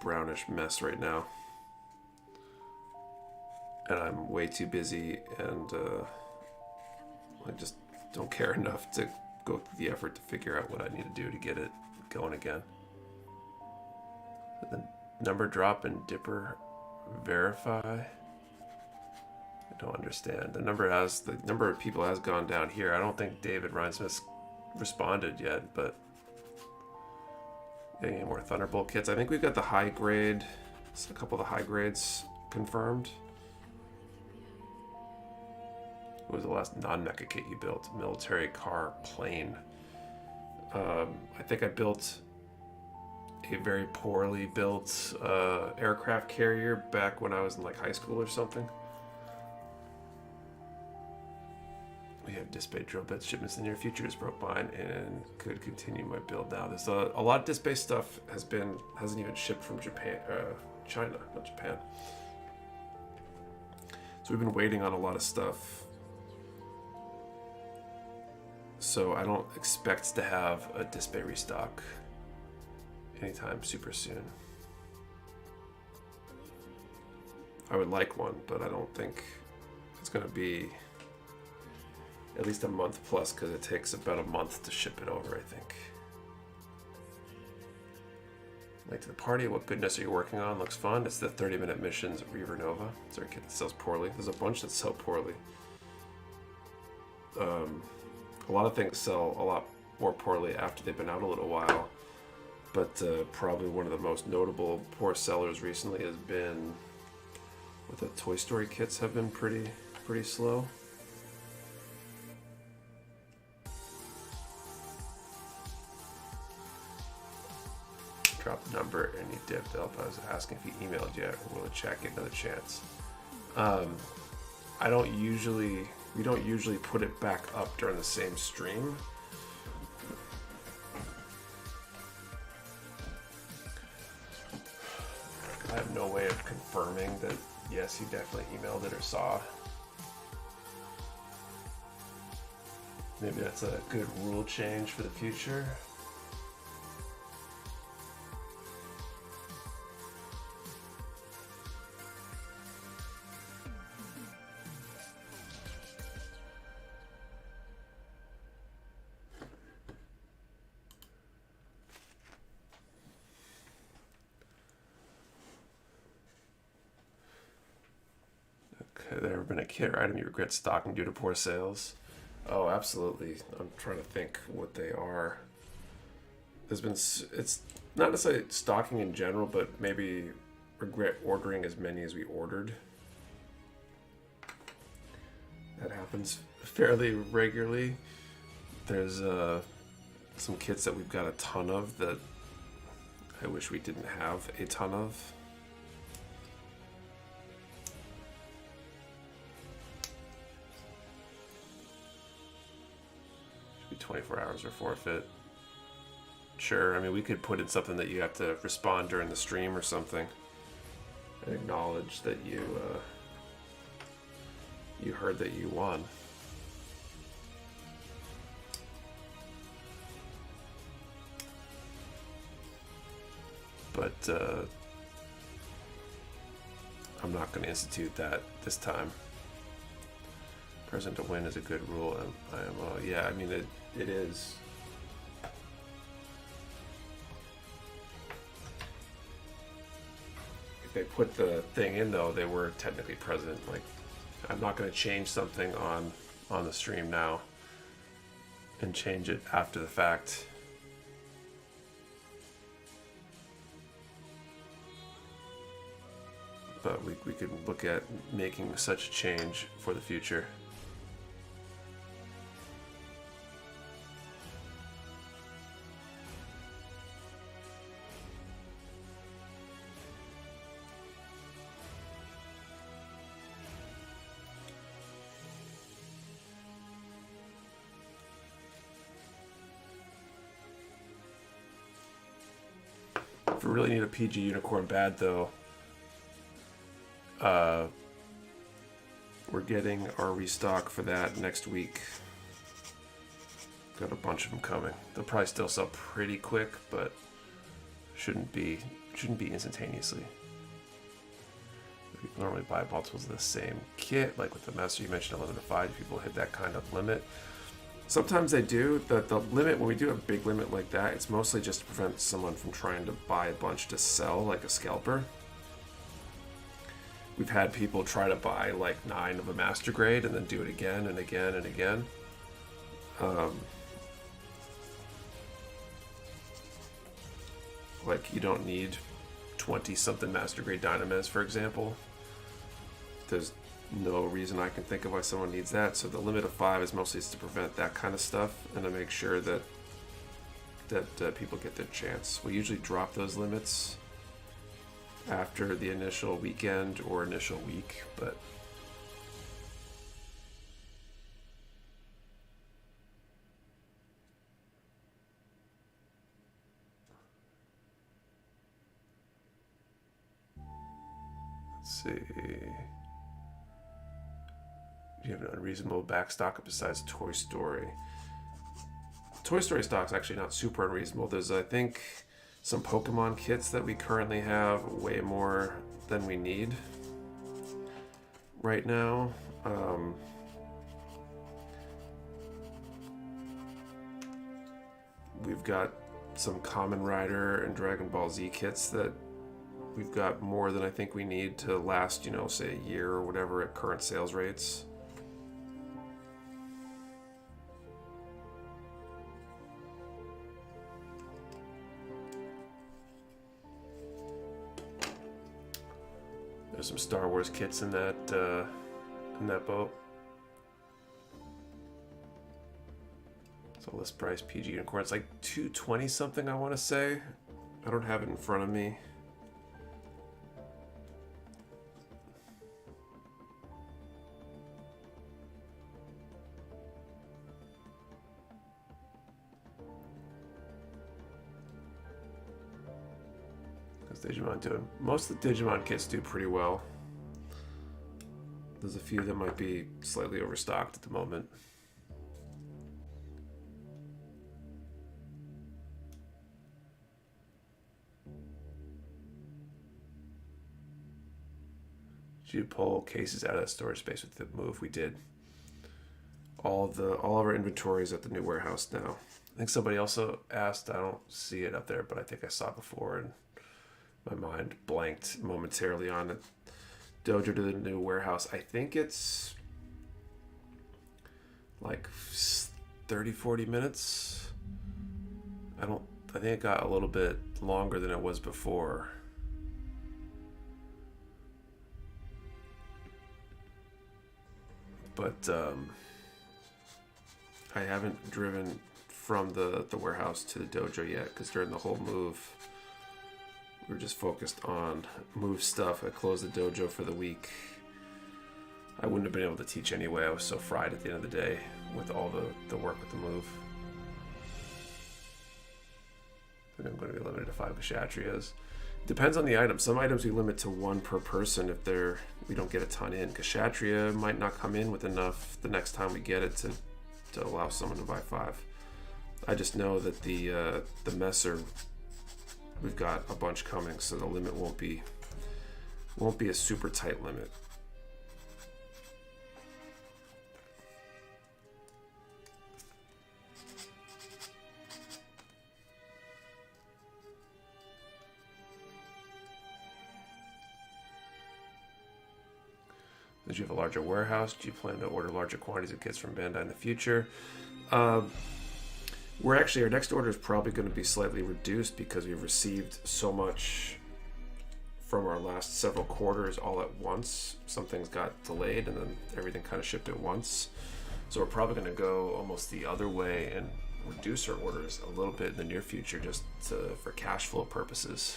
brownish mess right now. And I'm way too busy, and I just don't care enough to go through the effort to figure out what I need to do to get it going again. And then number drop and dipper verify. I don't understand. The number of people has gone down here. I don't think David Rhinesmith's responded yet, but any more Thunderbolt kits? I think we've got the high grade, a couple of the high grades confirmed. What was the last non-mecha kit you built? Military car plane. I think I built a very poorly built aircraft carrier back when I was in like high school or something. We have disc-based drill bits shipments in the near future. Just broke mine and could continue my build now. There's a lot of disc-based stuff hasn't even shipped from Japan, China, not Japan. So we've been waiting on a lot of stuff. So I don't expect to have a disc-bay restock anytime super soon. I would like one, but I don't think it's going to be at least a month plus, because it takes about a month to ship it over, I think. Late to the party. What goodness are you working on? Looks fun. It's the 30-minute missions of Revernova. It's our kit that sells poorly. There's a bunch that sell poorly. A lot of things sell a lot more poorly after they've been out a little while. But probably one of the most notable poor sellers recently has been, with the Toy Story kits have been pretty slow. Drop the number and you dipped up. I was asking if you emailed yet, or will the chat get another chance? We don't usually put it back up during the same stream. I have no way of confirming that yes, he definitely emailed it or saw. Maybe that's a good rule change for the future. There ever been a kit or item you regret stocking due to poor sales? Oh, absolutely. I'm trying to think what they are. It's not necessarily stocking in general, but maybe regret ordering as many as we ordered. That happens fairly regularly. There's some kits that we've got a ton of that I wish we didn't have a ton of. Be 24 hours or forfeit. Sure, I mean, we could put in something that you have to respond during the stream or something. And acknowledge that you heard that you won. But I'm not going to institute that this time. Present to win is a good rule. IMO, yeah, I mean it is. If they put the thing in though, they were technically present. Like, I'm not going to change something on the stream now and change it after the fact. But we could look at making such a change for the future. If we really need a PG unicorn bad though, we're getting our restock for that next week. Got a bunch of them coming. They'll probably still sell pretty quick, but shouldn't be instantaneously. We normally buy multiples of the same kit, like with the master you mentioned, 11 to 5. People hit that kind of limit. Sometimes they do. The limit, when we do a big limit like that, it's mostly just to prevent someone from trying to buy a bunch to sell, like a scalper. We've had people try to buy like 9 of a master grade and then do it again and again and again. Like, you don't need 20 something master grade dynamis, for example. There's no reason I can think of why someone needs that. So the limit of 5 is mostly to prevent that kind of stuff and to make sure that people get their chance. We usually drop those limits after the initial weekend or initial week, but let's see. Do you have an unreasonable back stock besides Toy Story? Toy Story stock's actually not super unreasonable. There's, I think, some Pokemon kits that we currently have way more than we need right now. We've got some Kamen Rider and Dragon Ball Z kits that we've got more than I think we need to last, say a year or whatever at current sales rates. There's some Star Wars kits in that boat. So list price PG unicorn. It's like 220 something, I want to say. I don't have it in front of me. Digimon doing. Most of the Digimon kits do pretty well. There's a few that might be slightly overstocked at the moment. Did you pull cases out of that storage space with the move? We did. All of our inventory is at the new warehouse now. I think somebody also asked. I don't see it up there, but I think I saw it before and my mind blanked momentarily on it. Dojo to the new warehouse. I think it's like 30-40 minutes. I think it got a little bit longer than it was before. But I haven't driven from the warehouse to the dojo yet because during the whole move we were just focused on move stuff. I closed the dojo for the week. I wouldn't have been able to teach anyway. I was so fried at the end of the day with all the work with the move. I think I'm going to be limited to 5 Kshatriyas. Depends on the item. Some items we limit to 1 per person if we don't get a ton in. Kshatriya might not come in with enough the next time we get it to allow someone to buy 5. I just know that the Messer, we've got a bunch coming, so the limit won't be a super tight limit. Did you have a larger warehouse? Do you plan to order larger quantities of kits from Bandai in the future? Our next order is probably going to be slightly reduced because we've received so much from our last several quarters all at once. Some things got delayed and then everything kind of shipped at once. So we're probably going to go almost the other way and reduce our orders a little bit in the near future just for cash flow purposes.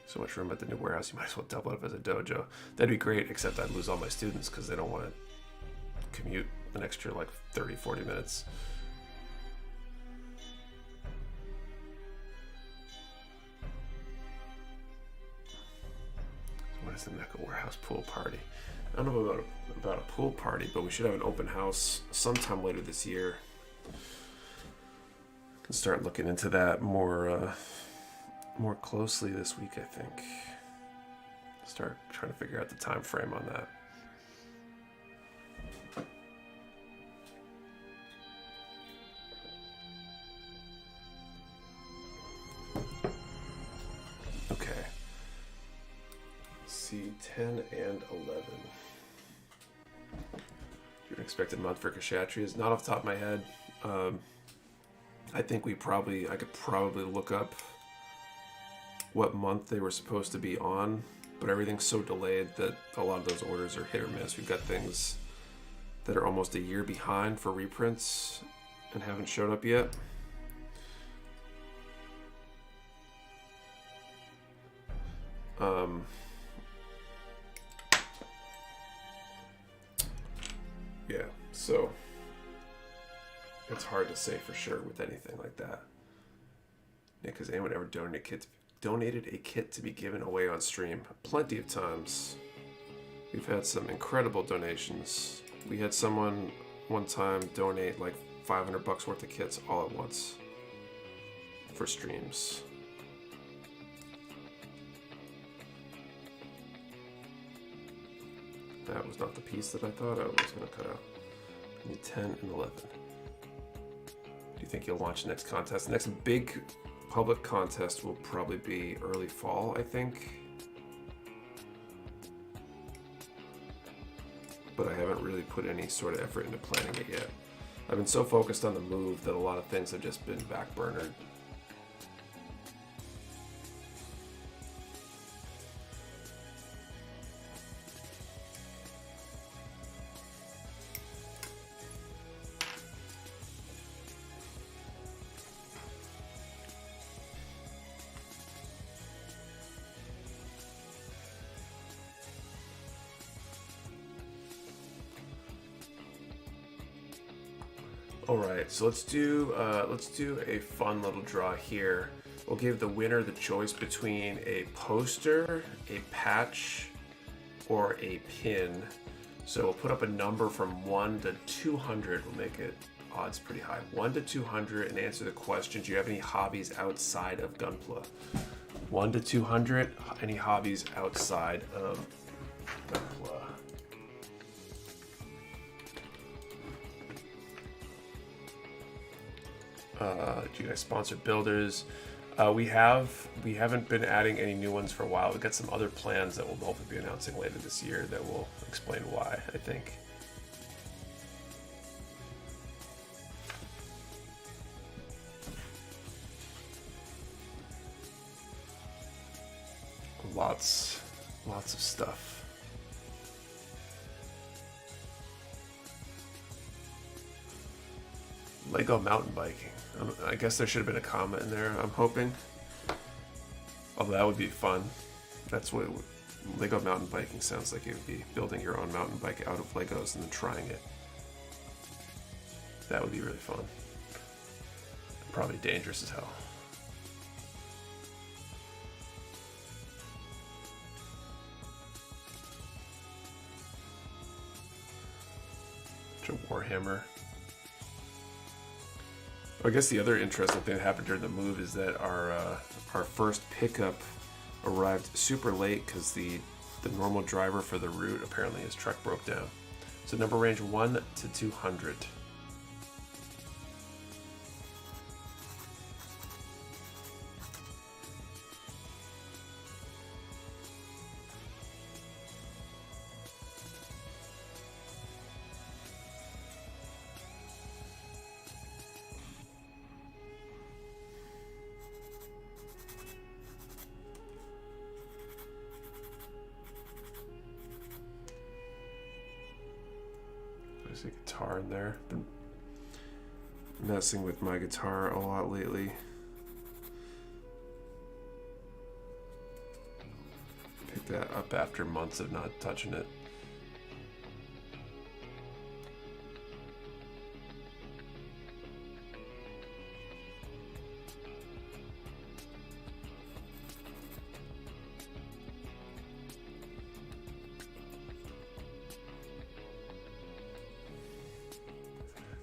So much room at the new warehouse, you might as well double it up as a dojo. That'd be great, except I'd lose all my students because they don't want to commute an extra like 30, 40 minutes. So what is the Mecha Warehouse pool party? I don't know about a pool party, but we should have an open house sometime later this year. Can start looking into that more closely this week, I think. Start trying to figure out the time frame on that. Okay. See, 10 and 11. Your expected month for Kshatriya is not off the top of my head. I think I could probably look up what month they were supposed to be on, but everything's so delayed that a lot of those orders are hit or miss. We've got things that are almost a year behind for reprints and haven't showed up yet. Yeah, so it's hard to say for sure with anything like that. Nick, has anyone ever donated a kit to be given away on stream? Plenty of times. We've had some incredible donations. We had someone one time donate like $500 worth of kits all at once for streams. That was not the piece that I thought I was going to cut out. I need 10 and 11. Do you think you'll launch the next contest? The next big public contest will probably be early fall, I think. But I haven't really put any sort of effort into planning it yet. I've been so focused on the move that a lot of things have just been backburnered. Alright, so let's do a fun little draw here. We'll give the winner the choice between a poster, a patch, or a pin. So we'll put up a number from 1 to 200. We'll make it odds pretty high. 1 to 200 and answer the question, do you have any hobbies outside of Gunpla? 1 to 200, any hobbies outside of Gunpla? Do you guys sponsor builders? We haven't been adding any new ones for a while. We've got some other plans that we'll hopefully be announcing later this year that will explain why, I think. Lots of stuff. Lego mountain biking. I guess there should have been a comment in there, I'm hoping. Although that would be fun. That's what Lego mountain biking sounds like. It would be building your own mountain bike out of Legos and then trying it. That would be really fun. probably dangerous as hell. Warhammer. I guess the other interesting thing that happened during the move is that our first pickup arrived super late because the normal driver for the route, apparently his truck broke down. So number range 1 to 200. There's a guitar in there. Been messing with my guitar a lot lately. Picked that up after months of not touching it.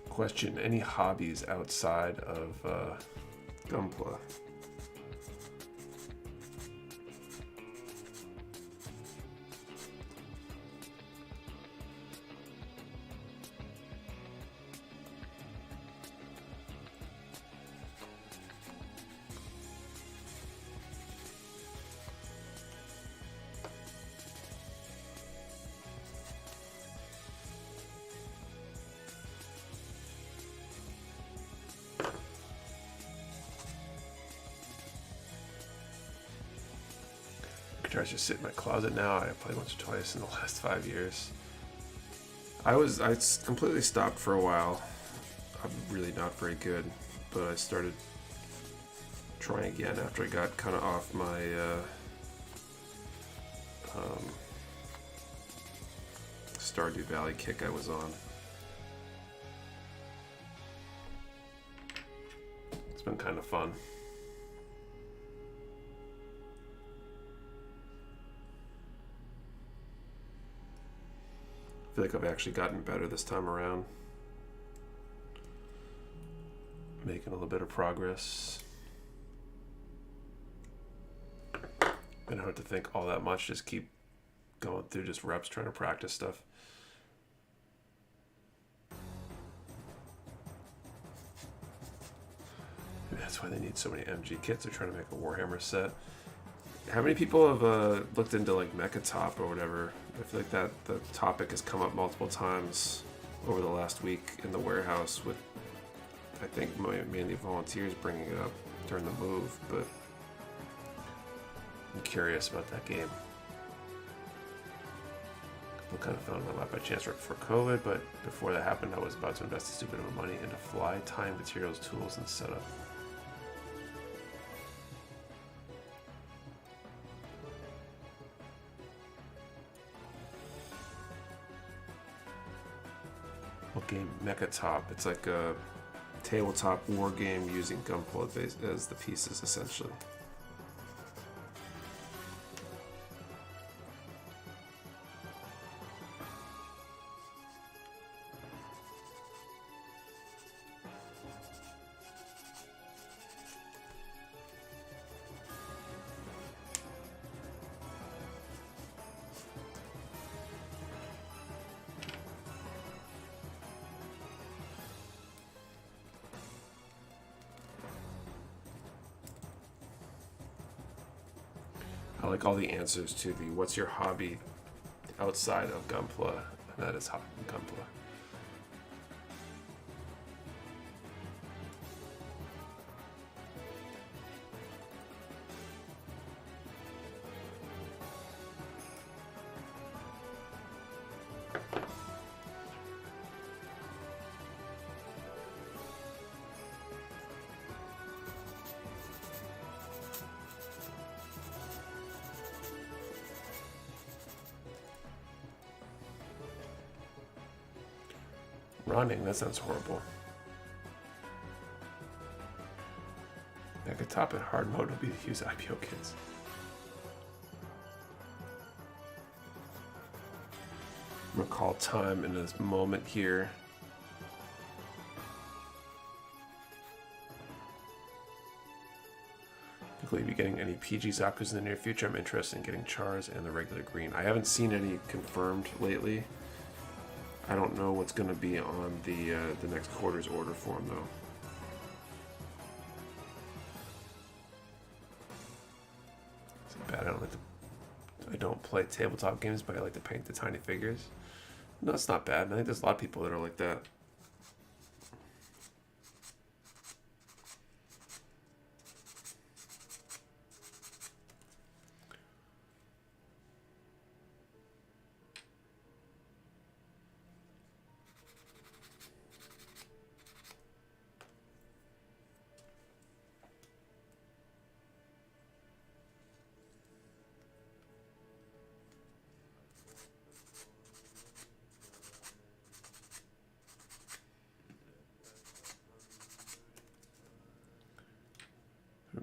Question, any hobbies outside of Gunpla? Guitars just sit in my closet now. I played once or twice in the last 5 years. I completely stopped for a while. I'm really not very good, but I started trying again after I got kind of off my Stardew Valley kick I was on. It's been kind of fun. I feel like I've actually gotten better this time around. Making a little bit of progress. I don't have to think all that much, just keep going through just reps, trying to practice stuff. Maybe that's why they need so many MG kits. They're trying to make a Warhammer set. How many people have looked into like Mecha Top or whatever? I feel like that the topic has come up multiple times over the last week in the warehouse with, I think, mainly volunteers bringing it up during the move, but I'm curious about that game. I kind of found my lap by chance right before COVID, but before that happened, I was about to invest a stupid amount of money into fly, time, materials, tools, and setup. What game? Mecha Top. It's like a tabletop war game using Gunpla as the pieces, essentially. I like all the answers to the what's your hobby outside of Gunpla, and that is Gunpla. Running, that sounds horrible. tabletop in hard mode will be to use IPO kits. I'm gonna call time in this moment here. Will you be getting any PG Zakus in the near future? I'm interested in getting Chars and the regular green. I haven't seen any confirmed lately. I don't know what's going to be on the next quarter's order form though. Is it bad? I don't play tabletop games, but I like to paint the tiny figures. No, it's not bad. I think there's a lot of people that are like that.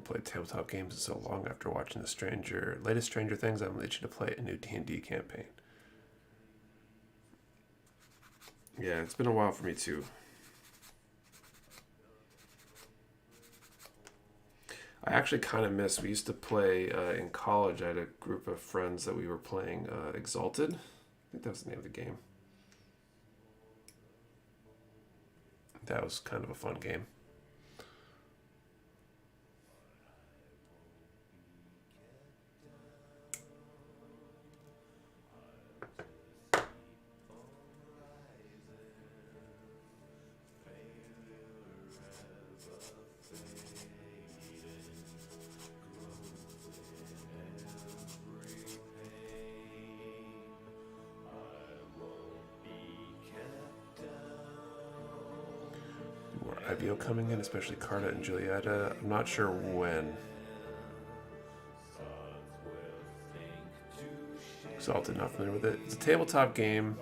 Played tabletop games in so long after watching the latest Stranger Things. I'm itching to play a new D&D campaign. Yeah, it's been a while for me too. I actually kind of miss. We used to play in college. I had a group of friends that we were playing Exalted. I think that was the name of the game. That was kind of a fun game. IBO coming in, especially Carta and Julieta. I'm not sure when. Exalted, not familiar with it. It's a tabletop game.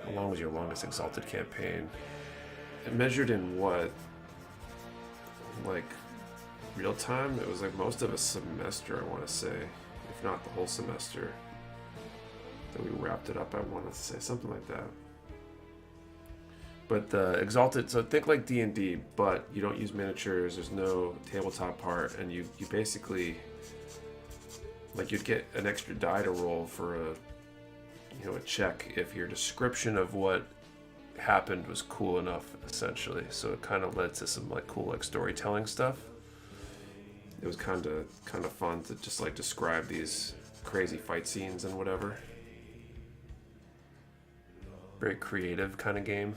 How long was your longest Exalted campaign? It measured in what? Like real time? It was like most of a semester, I want to say. If not the whole semester. That we wrapped it up, I want to say. Something like that. But the Exalted, so think like D&D, but you don't use miniatures, there's no tabletop part, and you basically, like you'd get an extra die to roll for a check if your description of what happened was cool enough, essentially. So it kind of led to some like cool like storytelling stuff. It was kind of fun to just like describe these crazy fight scenes and whatever. Very creative kind of game.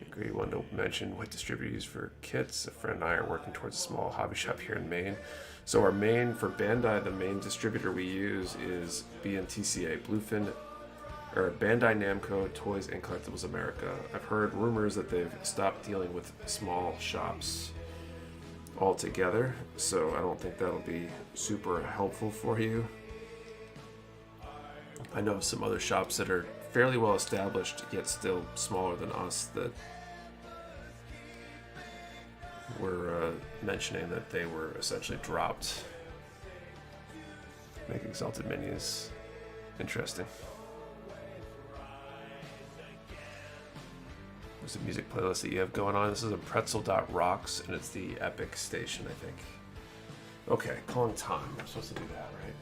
Agree. One to mention what distributor you use for kits. A friend and I are working towards a small hobby shop here in Maine. So our main, for Bandai, the main distributor we use is BNTCA, Bluefin, or Bandai Namco Toys and Collectibles America. I've heard rumors that they've stopped dealing with small shops altogether, so I don't think that'll be super helpful for you. I know some other shops that are fairly well established, yet still smaller than us, that were mentioning that they were essentially dropped. Make Exalted Minis interesting. There's a music playlist that you have going on. This is a pretzel.rocks, and it's the Epic station, I think. Okay, calling time. I'm supposed to do that, right?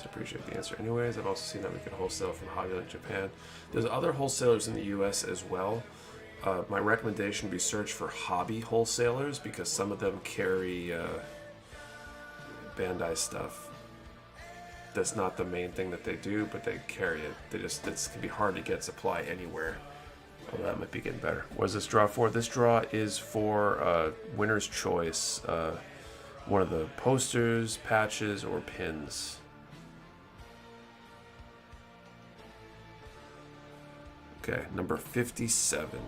Appreciate the answer anyways. I've also seen that we can wholesale from Hobbyland Japan. There's other wholesalers in the US as well. My recommendation would be search for hobby wholesalers, because some of them carry Bandai stuff. That's not the main thing that they do, but they carry it. It can be hard to get supply anywhere. Oh, that might be getting better. What is this draw for? This draw is for winner's choice. One of the posters, patches, or pins. Okay, number 57.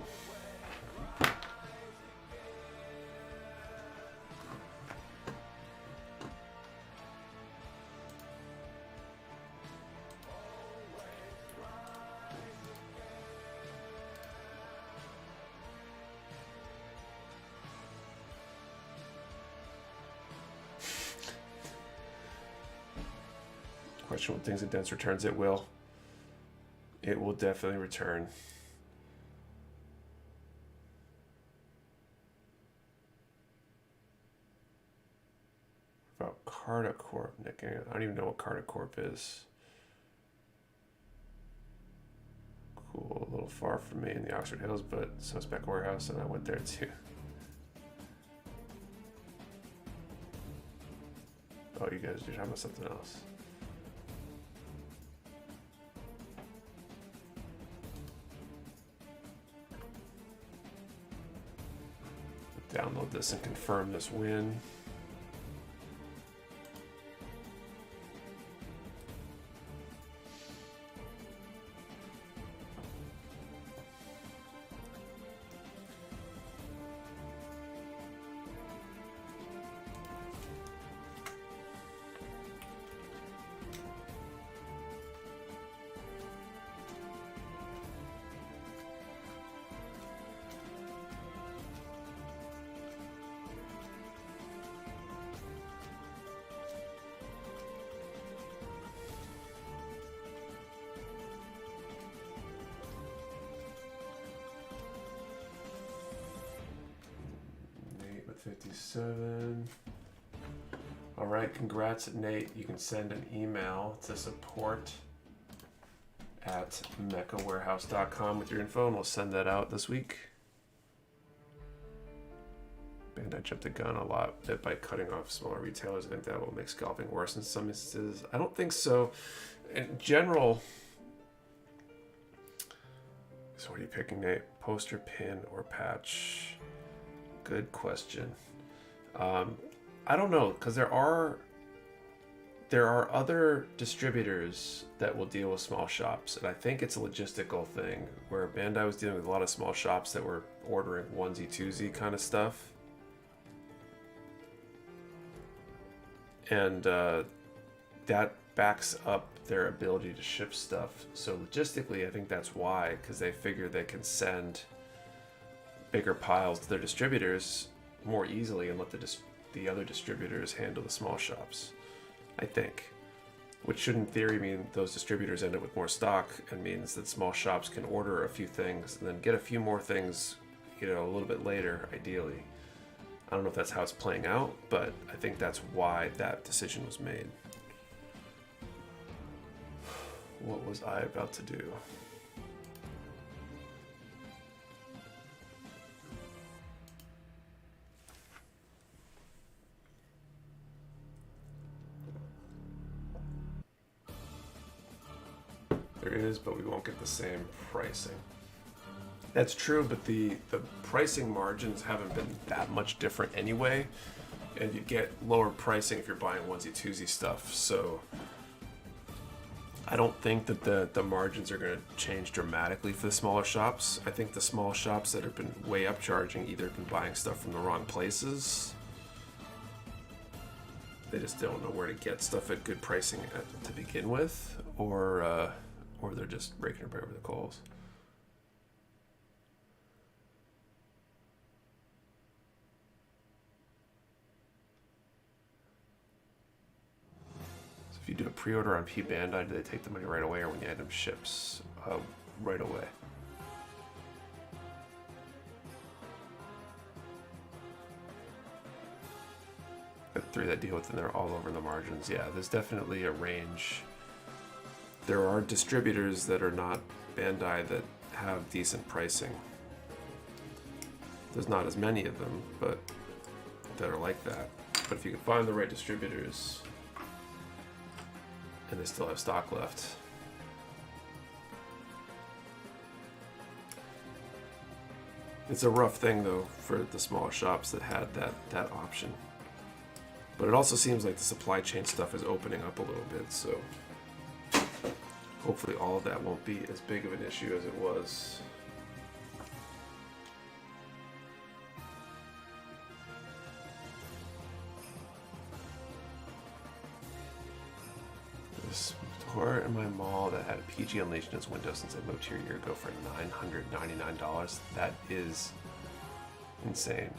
Question when things in dense returns. It will. It will definitely return. About Carta Corp, Nick. I don't even know what Carta Corp is. Cool, a little far from me in the Oxford Hills, but so is Mecha Warehouse, and I went there too. Oh, you guys are talking about something else. Download this and confirm this win. Nate with 57. All right, congrats, Nate. You can send an email to support@mechawarehouse.com with your info, and we'll send that out this week. Bandai jumped the gun a lot by cutting off smaller retailers. I think that will make scalping worse in some instances. I don't think so. In general, so what are you picking, Nate? Poster, pin, or patch? Good question. I don't know, because there are other distributors that will deal with small shops, and I think it's a logistical thing where Bandai was dealing with a lot of small shops that were ordering onesie twosie kind of stuff, and that backs up their ability to ship stuff. So logistically, I think that's why, because they figure they can send bigger piles to their distributors more easily and let the other distributors handle the small shops, I think. Which should in theory mean those distributors end up with more stock, and means that small shops can order a few things and then get a few more things, a little bit later, ideally. I don't know if that's how it's playing out, but I think that's why that decision was made. What was I about to do? There is, but we won't get the same pricing. That's true, but the pricing margins haven't been that much different anyway, and you get lower pricing if you're buying onesie twosie stuff. So I don't think that the margins are going to change dramatically for the smaller shops. I think the small shops that have been way upcharging either have been buying stuff from the wrong places. They just don't know where to get stuff at good pricing to begin with, or they're just raking it over the coals. So if you do a pre-order on P Bandai, do they take the money right away, or when the item ships right away? Got three that deal with, and they're all over the margins. Yeah, there's definitely a range. There are distributors that are not Bandai that have decent pricing. There's not as many of them, but that are like that. But if you can find the right distributors and they still have stock left, It's a rough thing though for the smaller shops that had that option. But it also seems like the supply chain stuff is opening up a little bit, so hopefully all of that won't be as big of an issue as it was. This store in my mall that had a PG Unleashed in its window since I moved here a year ago for $999. That is insane.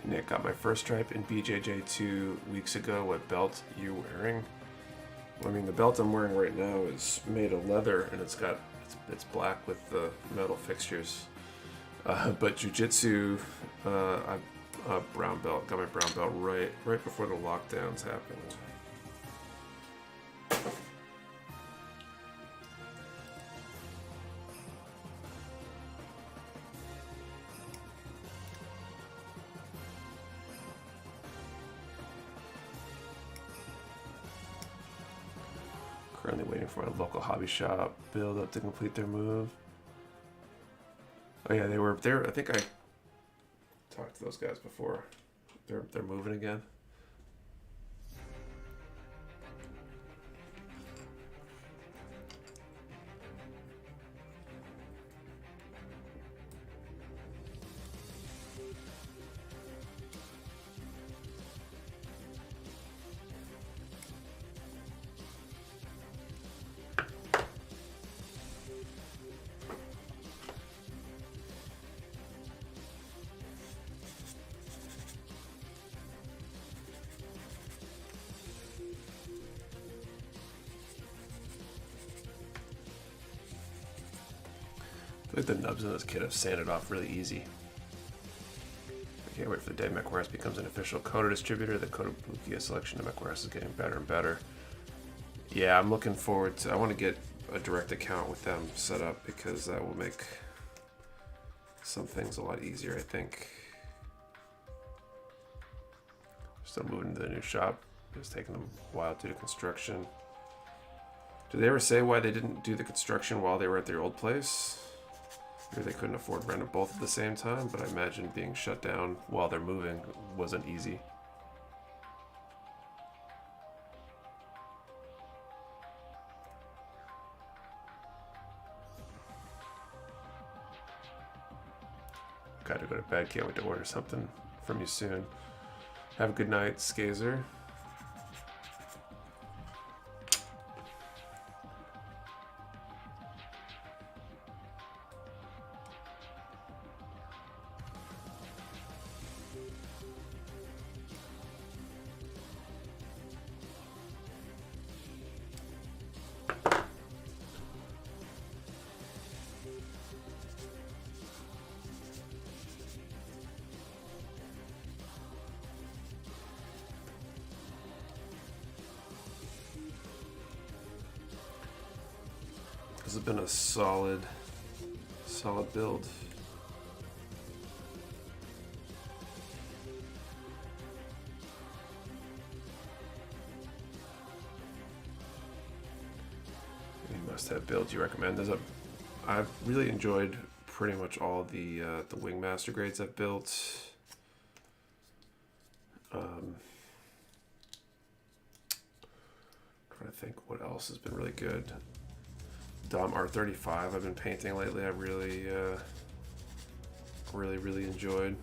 Nick, got my first stripe in BJJ 2 weeks ago. What belt you wearing? Well, I mean, the belt I'm wearing right now is made of leather, and it's black with the metal fixtures. But jiu-jitsu, I brown belt. Got my brown belt right before the lockdowns happened. Currently waiting for a local hobby shop build up to complete their move. Oh yeah, they were there. I think I talked to those guys before. They're moving again. I feel like the nubs in this kit have sanded off really easy. I can't wait for the day Mecha Warehouse becomes an official Coda distributor. The Coda Bukia selection of Mecha Warehouse is getting better and better. Yeah, I'm looking forward to... I want to get a direct account with them set up because that will make some things a lot easier, I think. Still moving to the new shop. It's taking them a while due to construction. Did they ever say why they didn't do the construction while they were at their old place? Maybe they couldn't afford rent of both at the same time, but I imagine being shut down while they're moving wasn't easy. Gotta go to bed, can't wait to order something from you soon. Have a good night, Skazer. This has been a solid build. Any must-have builds you recommend? I've really enjoyed pretty much all the Wing Master grades I've built. Trying to think what else has been really good. Dom R35 I've been painting lately. I really enjoyed.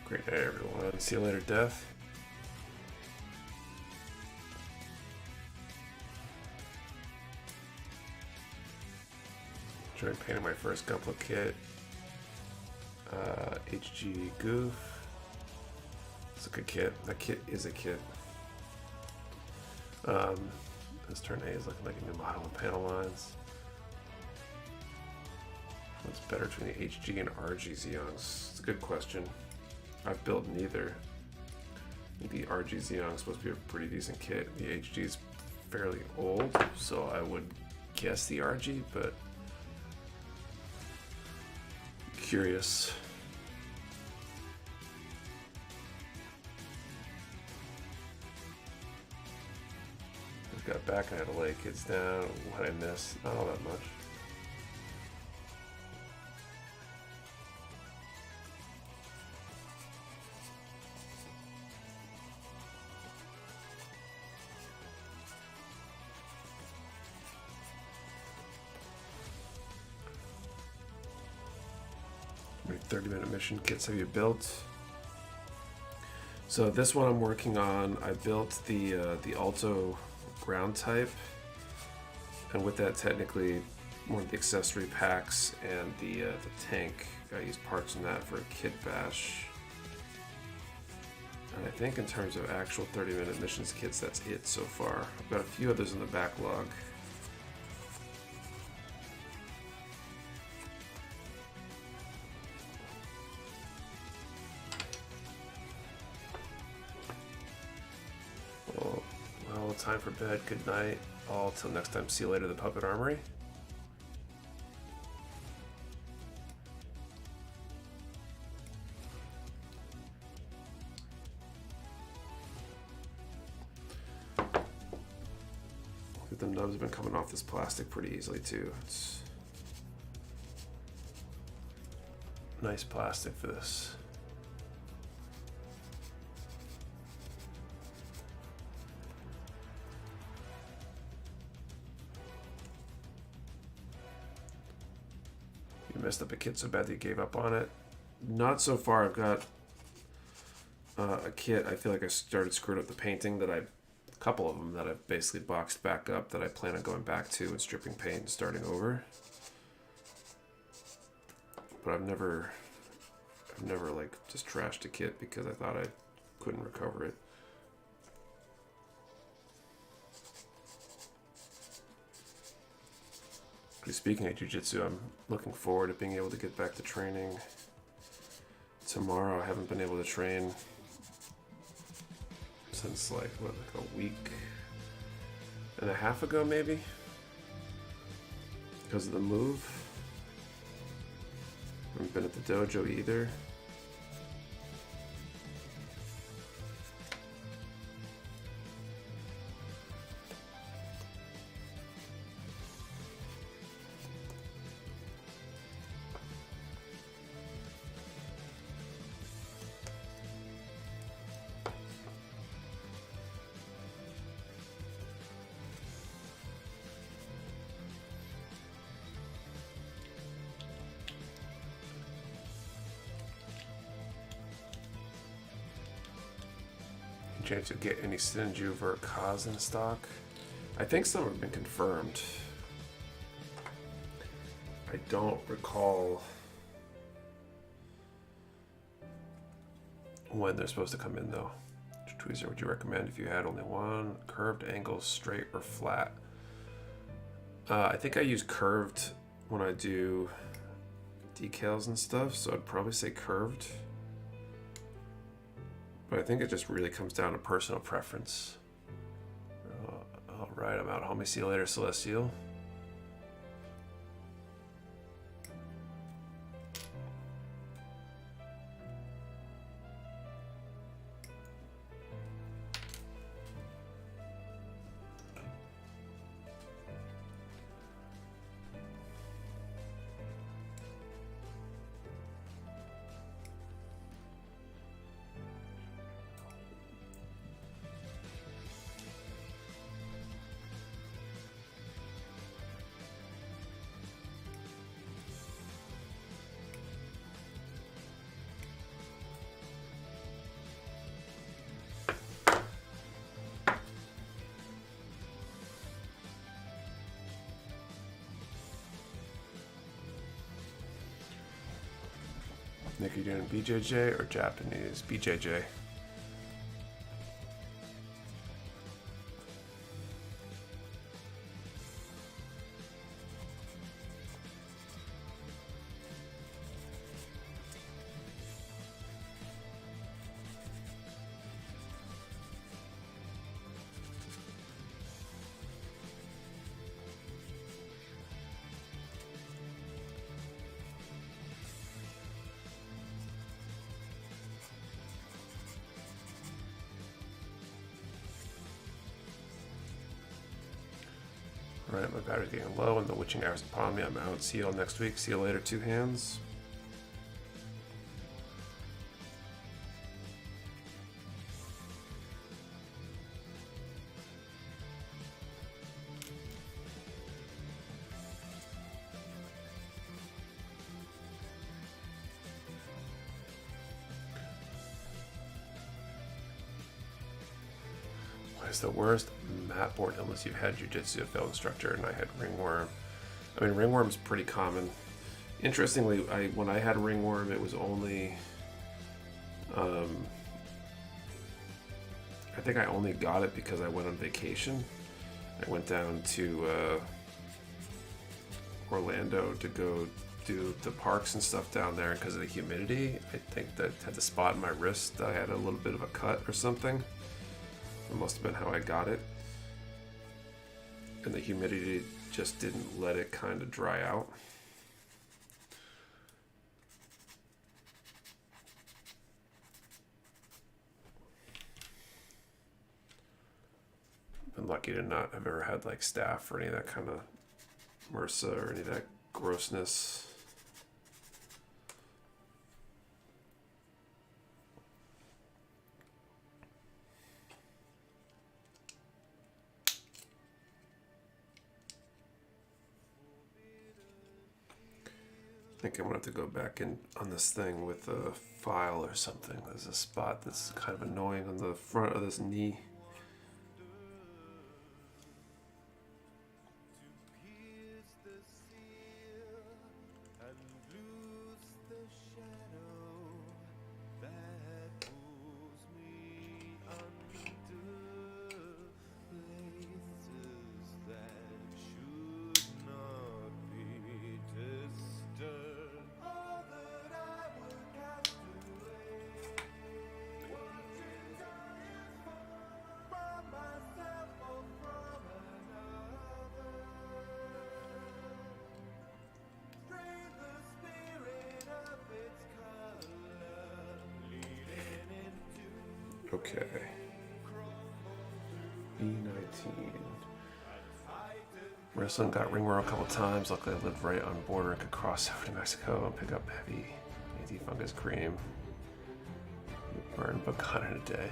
Great night, everyone. See you later, Death. Enjoying painting my first Gunpla kit. HG Goof. It's a good kit. That kit is a kit. This turn A is looking like a new model of panel lines. What's better between the HG and RG Xeons? It's a good question. I've built neither. I think the RG Xeon is supposed to be a pretty decent kit. The HG is fairly old, so I would guess the RG, but curious. Just got back and I had to lay kids down. What I missed? Not all that much. How many 30-minute mission kits have you built? So this one I'm working on, I built the Alto ground type, and with that technically one of the accessory packs and the tank. I used parts in that for a kit bash. And I think in terms of actual 30-minute missions kits, that's it so far. I've got a few others in the backlog. Well, time for bed. Good night. All till next time. See you later, the Puppet Armory. The nubs have been coming off this plastic pretty easily too. It's nice plastic for this. You messed up a kit so bad that you gave up on it? Not so far. I've got a kit. I feel like I started screwing up the painting that a couple of them that I've basically boxed back up that I plan on going back to and stripping paint and starting over. But I've never like just trashed a kit because I thought I couldn't recover it. Speaking of jiu-jitsu, I'm looking forward to being able to get back to training tomorrow. I haven't been able to train since like a week and a half ago maybe, because of the move. I haven't been at the dojo either. Chance you'll get any Sinju or Kaz in stock? I think some have been confirmed. I don't recall when they're supposed to come in though. Which tweezer would you recommend if you had only one? Curved, angle, straight, or flat? I think I use curved when I do decals and stuff, so I'd probably say curved. But I think it just really comes down to personal preference. All right, I'm out, homie. See you later, Celestial. Nick, are you doing BJJ or Japanese? BJJ. Alright, my battery's getting low and the witching hour's upon me. I'm out. See you all next week. See you later, two hands. What is the worst mat board illness you've had? Jiu-jitsu, a failed instructor, and I had ringworm. I mean, ringworm's pretty common. Interestingly, when I had ringworm, it was only... I think I only got it because I went on vacation. I went down to Orlando to go do the parks and stuff down there, and because of the humidity, I think that had the spot in my wrist. I had a little bit of a cut or something. It must have been how I got it. And the humidity just didn't let it kind of dry out. Been lucky to not have ever had like staph or any of that kind of MRSA or any of that grossness. I think I'm gonna have to go back in on this thing with a file or something. There's a spot that's kind of annoying on the front of this knee. Okay. E19. Wrestling got ringworm a couple times. Luckily, I lived right on border and could cross over to Mexico and pick up heavy anti-fungus cream. Burn Bacan in a day.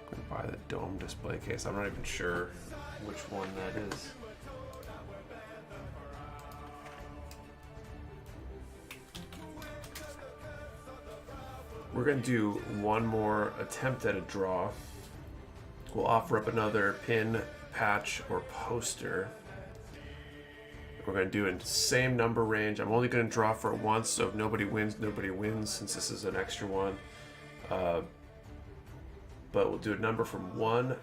I'm gonna buy the dome display case. I'm not even sure which one that is. We're going to do one more attempt at a draw. We'll offer up another pin, patch, or poster. We're going to do it in the same number range. I'm only going to draw for it once, so if nobody wins, nobody wins, since this is an extra one. But we'll do a number from 1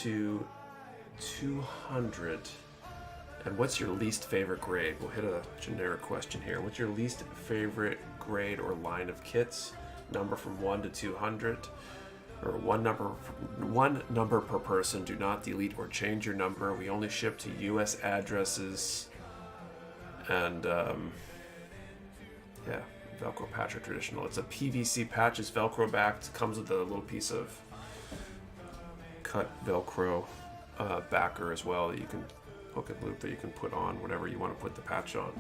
to 200. And what's your least favorite grade? We'll hit a generic question here. What's your least favorite grade or line of kits? Number from 1 to 200, or one number per person. Do not delete or change your number. We only ship to U.S. addresses, and yeah, Velcro patch are traditional. It's a PVC patch. It's Velcro backed. Comes with a little piece of cut Velcro backer as well that you can hook and loop that you can put on whatever you want to put the patch on.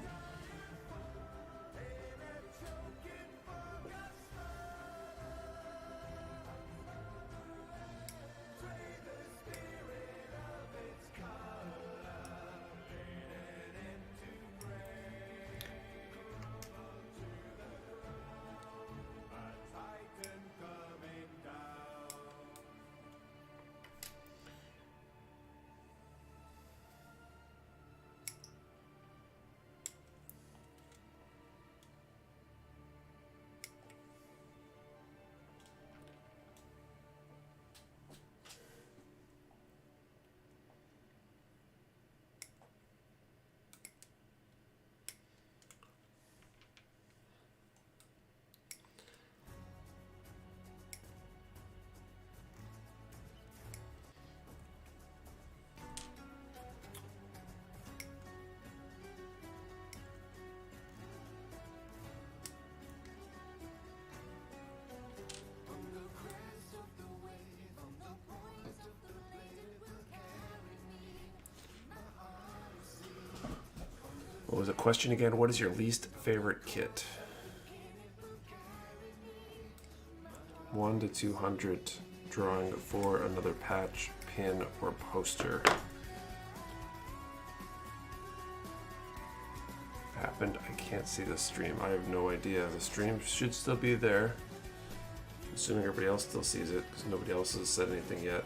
question again, what is your least favorite kit? 1 to 200 drawing for another patch, pin, or poster. Happened. I can't see the stream. I have no idea. The stream should still be there. Assuming everybody else still sees it, because nobody else has said anything yet.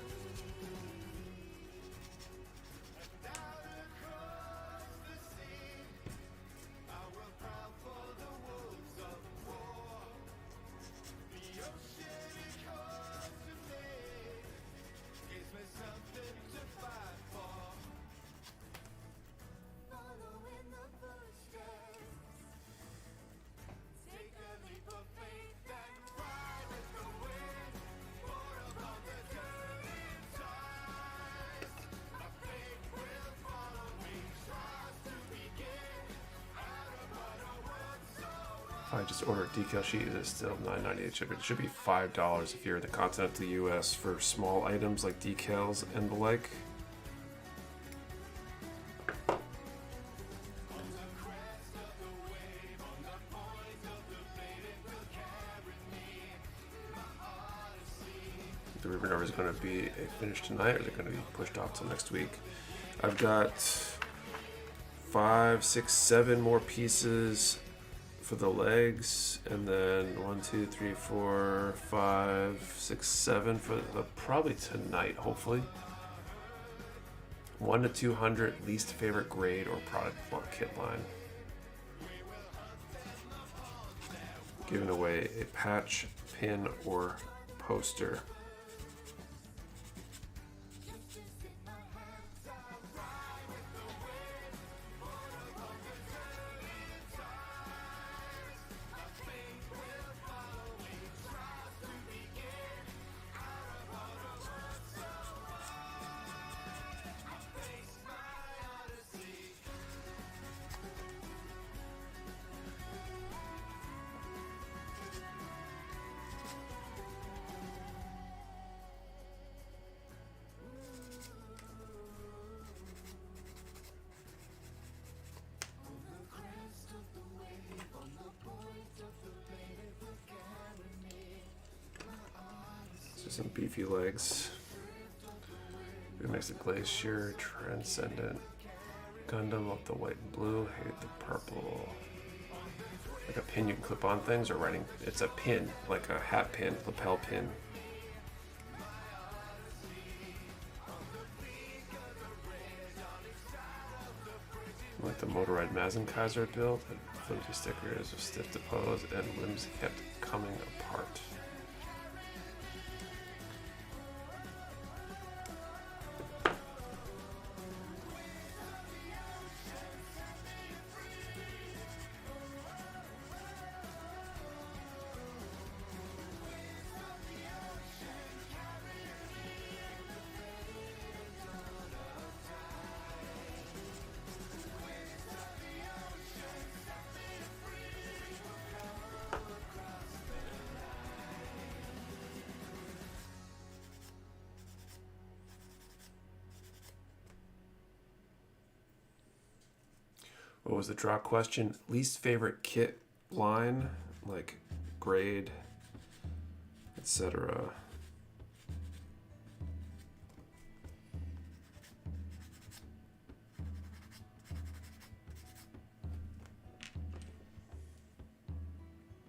I just ordered a decal sheet. It is still $9.98 shipping. It should be $5 if you're in the continental US for small items like decals and the like. The Revernova is going to be a finish tonight, or they're going to be pushed off till next week. I've got 5, 6, 7 more pieces for the legs, and then 1, 2, 3, 4, 5, 6, 7 for the, probably tonight, hopefully. 1 to 200 least favorite grade or product kit line. Giving away a patch, pin, or poster. Some beefy legs. We mix the Glacier, Transcendent, Gundam of the white and blue, hate the purple. Like a pin you can clip on things, or writing. It's a pin, like a hat pin, lapel pin. Like the Motorrad Mazenkaiser build, flimsy stickers with stiff to pose, and limbs kept coming apart. What was the draw question? Least favorite kit line, like grade, etc.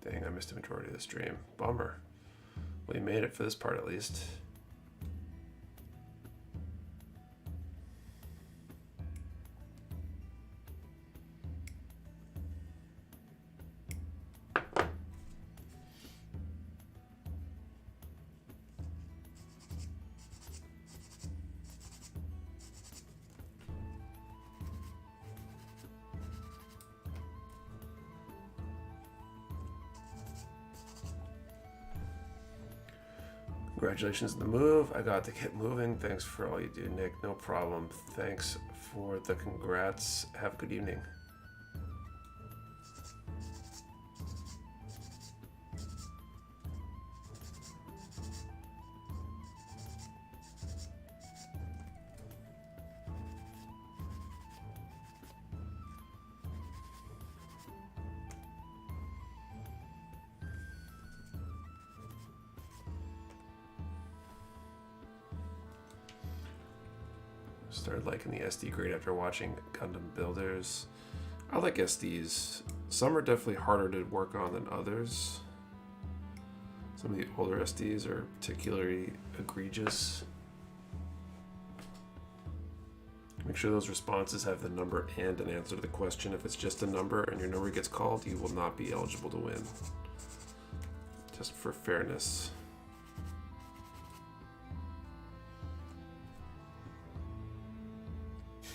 Dang, I missed the majority of the stream. Bummer. Well, you made it for this part at least. Congratulations on the move. I got the kit moving. Thanks for all you do, Nick. No problem. Thanks for the congrats. Have a good evening. Started liking the SD grade after watching Gundam Builders. I like SDs. Some are definitely harder to work on than others. Some of the older SDs are particularly egregious. Make sure those responses have the number and an answer to the question. If it's just a number and your number gets called, you will not be eligible to win. Just for fairness.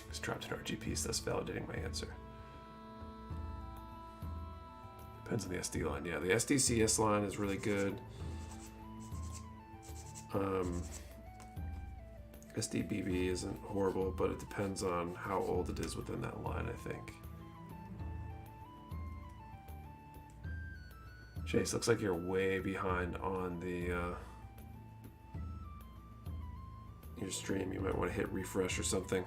It's trapped in RGPs, thus validating my answer. Depends on the SD line. Yeah, the SDCS line is really good. SDBB isn't horrible, but it depends on how old it is within that line, I think. Chase, looks like you're way behind on the your stream. You might want to hit refresh or something.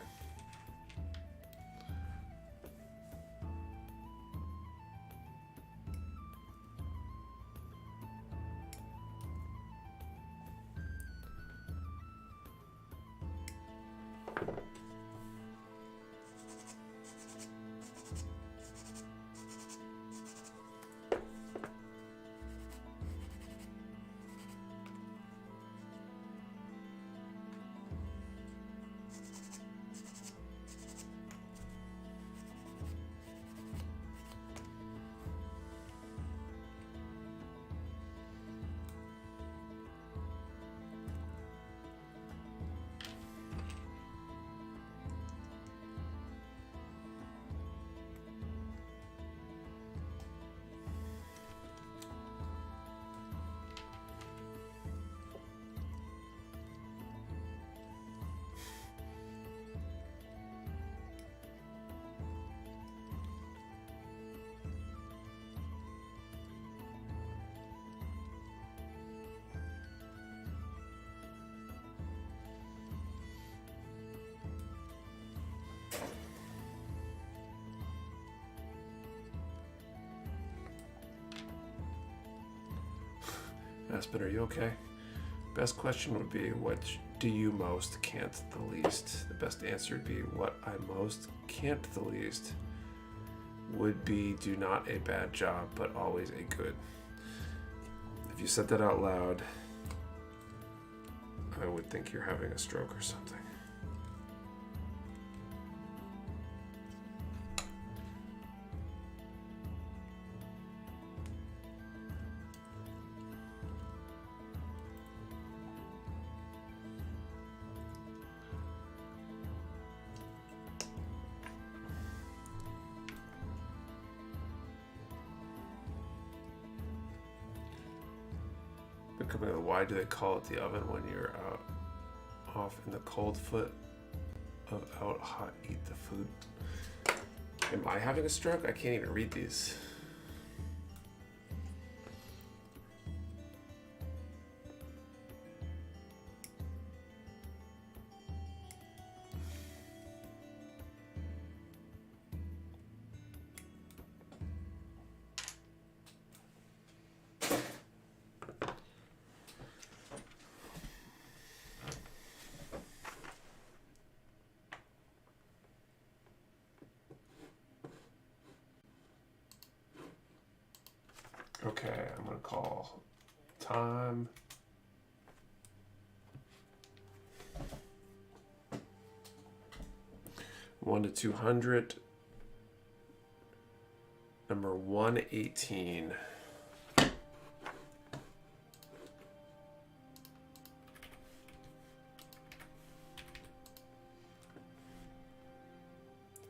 Aspen, are you okay? Best question would be, what do you most, can't the least? The best answer would be, what I most, can't the least. Would be, do not a bad job, but always a good. If you said that out loud, I would think you're having a stroke or something. Why do they call it the oven when you're out off in the cold foot of out hot eat the food? Am I having a stroke? I can't even read these. Okay, I'm gonna call time. One to 200. Number 118.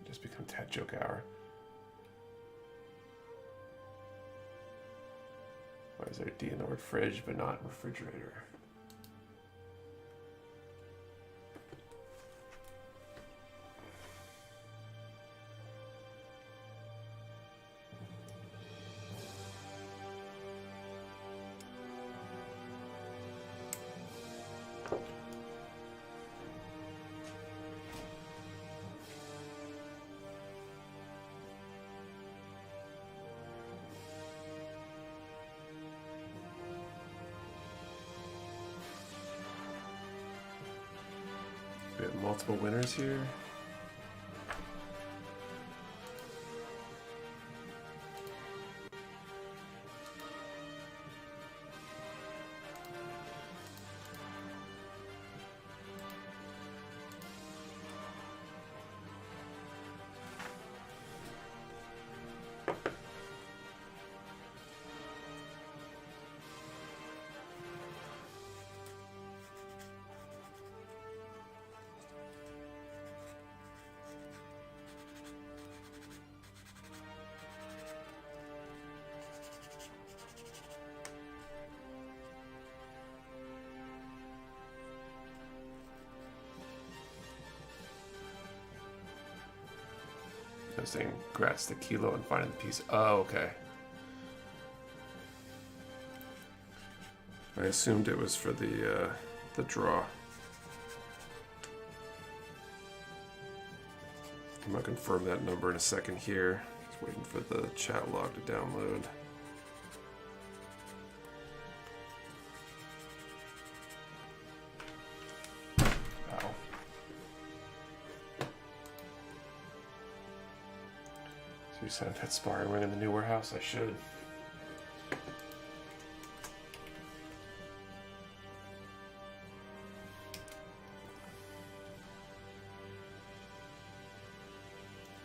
Just become Tat Joke Hour. Why is there a D in the word fridge but not refrigerator? multiple winners here. I was saying, congrats to Kilo and finding the piece. Oh, okay. I assumed it was for the draw. I'm gonna confirm that number in a second here. Just waiting for the chat log to download. Wow. So you signed that sparring ring in the new warehouse? I should.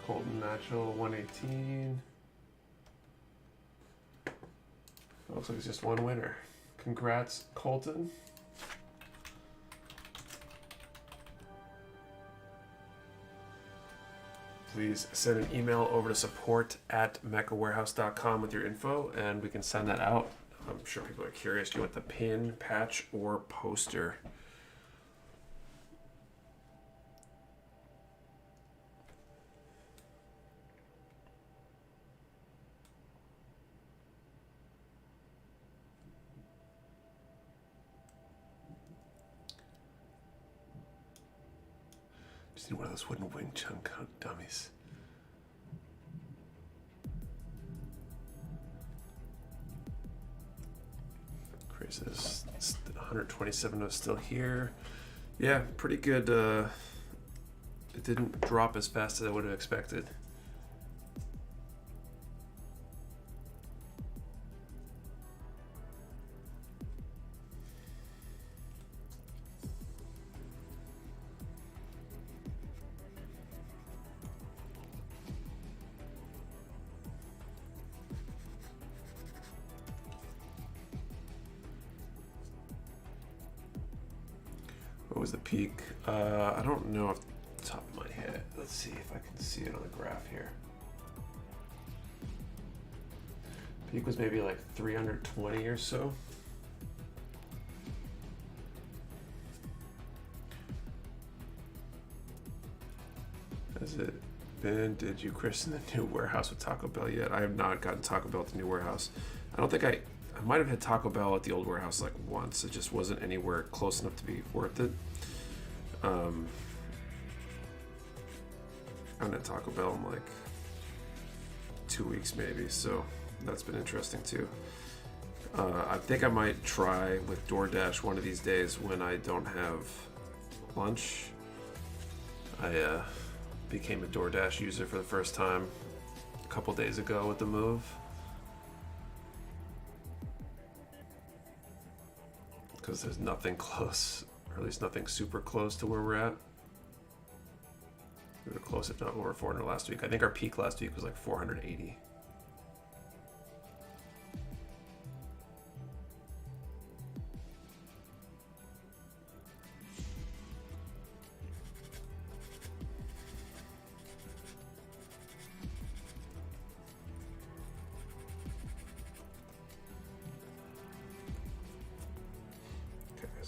Colton Natural 118. Looks like it's just one winner. Congrats, Colton. Please send an email over to support@mechawarehouse.com with your info and we can send that out. I'm sure people are curious. Do you want the pin, patch, or poster? Just need one of those wooden wing chun dummies. Crazy, 127 is still here. Yeah, pretty good. It didn't drop as fast as I would have expected. What was the peak? I don't know off the top of my head. Let's see if I can see it on the graph here. Peak was maybe like 320 or so. Has it been? Did you christen the new warehouse with Taco Bell yet? I have not gotten Taco Bell at the new warehouse. I don't think I might have had Taco Bell at the old warehouse like once. It just wasn't anywhere close enough to be worth it. I haven't had Taco Bell in like 2 weeks maybe, so that's been interesting too. I think I might try with DoorDash one of these days when I don't have lunch. I became a DoorDash user for the first time a couple days ago with the move. Because there's nothing close, or at least nothing super close to where we're at. We were close, if not over 400 last week. I think our peak last week was like 480.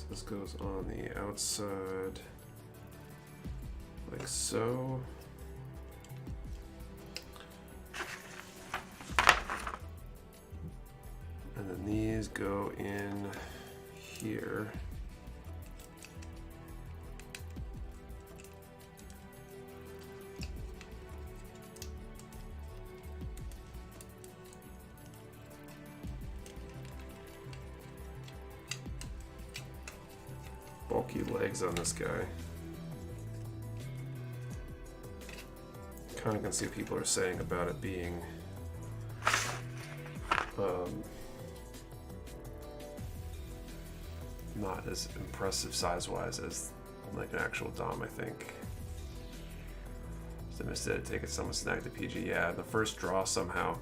This goes on the outside like so. And then these go in here. Bulky legs on this guy. kind of gonna see what people are saying about it being not as impressive size-wise as like an actual Dom, I think. So instead of taking someone snagged the PG, yeah, the first draw somehow.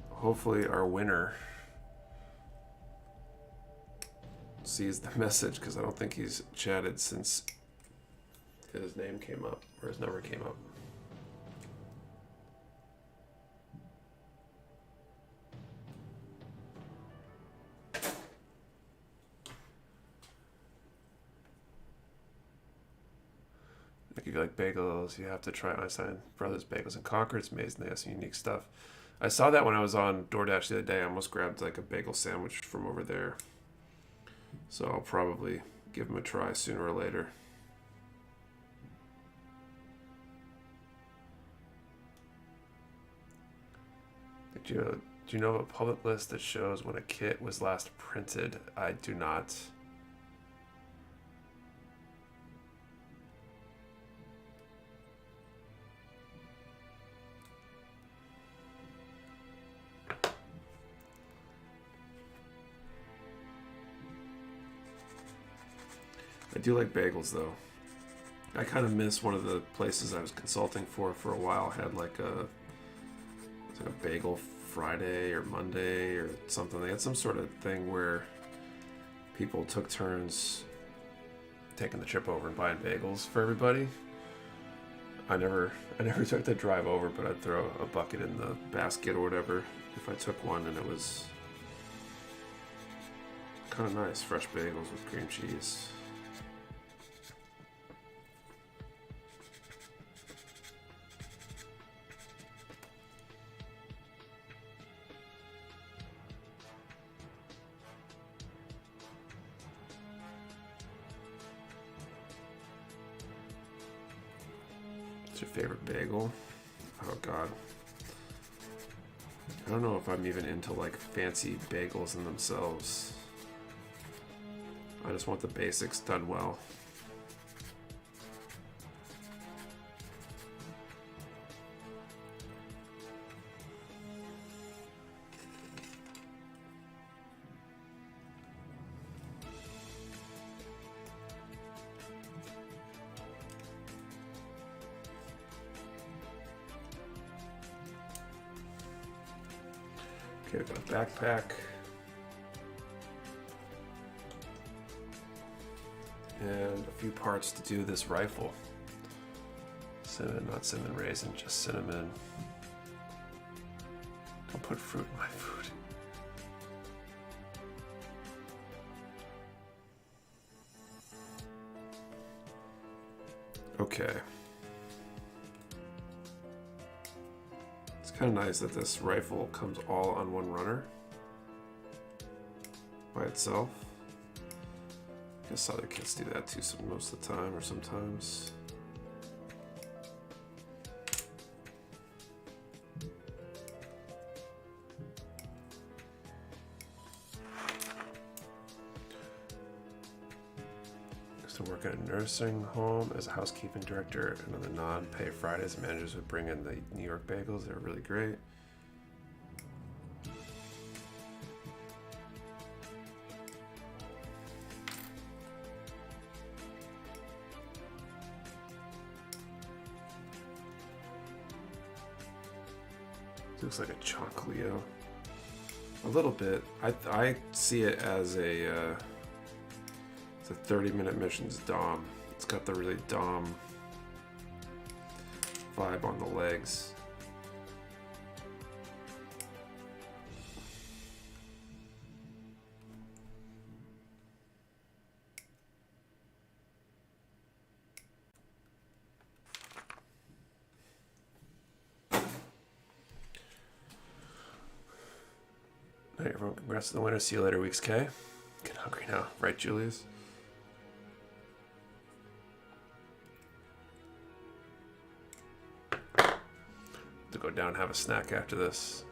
Hopefully our winner sees the message, because I don't think he's chatted since his name came up, or his number came up. If you like bagels, you have to try Einstein Brothers Bagels in Concord. It's amazing. They have some unique stuff. I saw that when I was on DoorDash the other day. I almost grabbed like a bagel sandwich from over there. So I'll probably give them a try sooner or later. Do you know of a public list that shows when a kit was last printed? I do not. I do like bagels though. I kind of miss one of the places I was consulting for a while. Had like a bagel Friday or Monday or something. They had some sort of thing where people took turns taking the trip over and buying bagels for everybody. I never took the drive over, but I'd throw a bucket in the basket or whatever if I took one, and it was kind of nice, fresh bagels with cream cheese. What's your favorite bagel? Oh god. I don't know if I'm even into like fancy bagels in themselves. I just want the basics done well. Okay, I've got a backpack. And a few parts to do this rifle. Cinnamon, not cinnamon raisin, just cinnamon. Don't put fruit in my food. Okay. It's kind of nice that this rifle comes all on one runner by itself. I guess other kits do that too most of the time, or sometimes. Used to work at a nursing home as a housekeeping director, and on the non-pay Fridays, managers would bring in the New York bagels. They were really great. Looks like a Chocleo. A little bit. I see it as a it's a 30-minute missions Dom. It's got the really Dom vibe on the legs. Alright, everyone, congrats to the winner. See you later, Weeks K. Get hungry now, right, Julius? To go down and have a snack after this.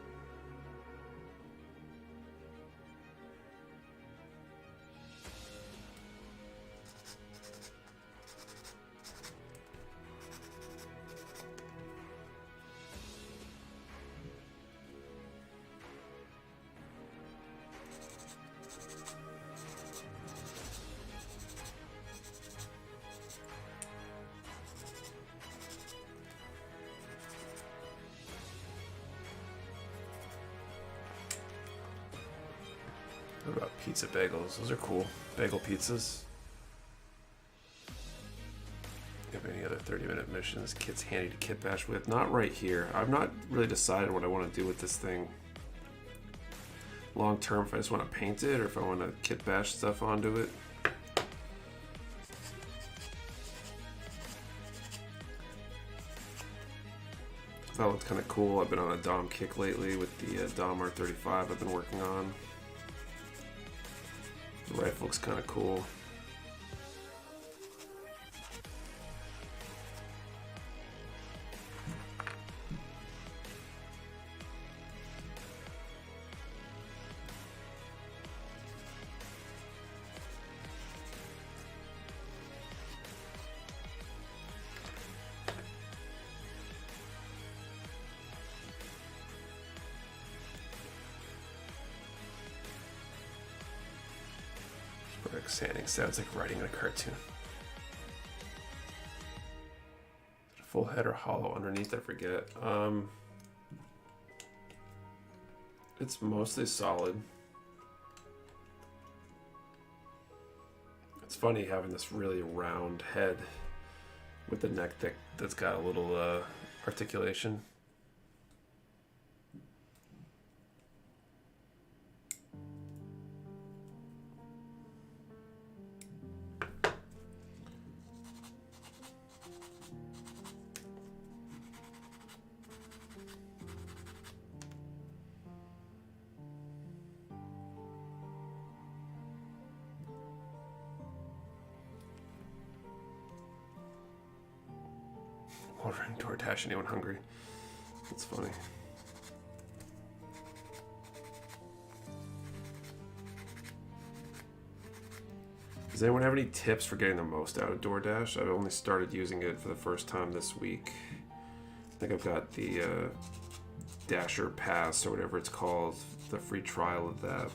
What about pizza bagels? Those are cool. Bagel pizzas. You have any other 30-minute missions? Kit's handy to kit bash with? Not right here. I've not really decided what I want to do with this thing. Long term, if I just want to paint it or if I want to kit bash stuff onto it. That looked kind of cool. I've been on a Dom kick lately with the Dom R35 I've been working on. The rifle looks kind of cool. Sanding sounds like writing in a cartoon. Full head or hollow underneath, I forget. It's mostly solid. It's funny having this really round head with the neck that's got a little articulation. Ordering DoorDash, anyone hungry? That's funny. Does anyone have any tips for getting the most out of DoorDash? I've only started using it for the first time this week. I think I've got the Dasher Pass or whatever it's called, the free trial of that.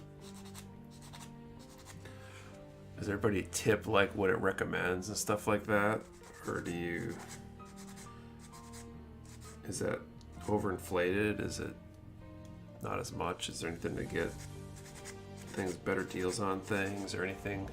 Does everybody tip like what it recommends and stuff like that? Or do you... Is that overinflated? Is it not as much? Is there anything to get things, better deals on things or anything?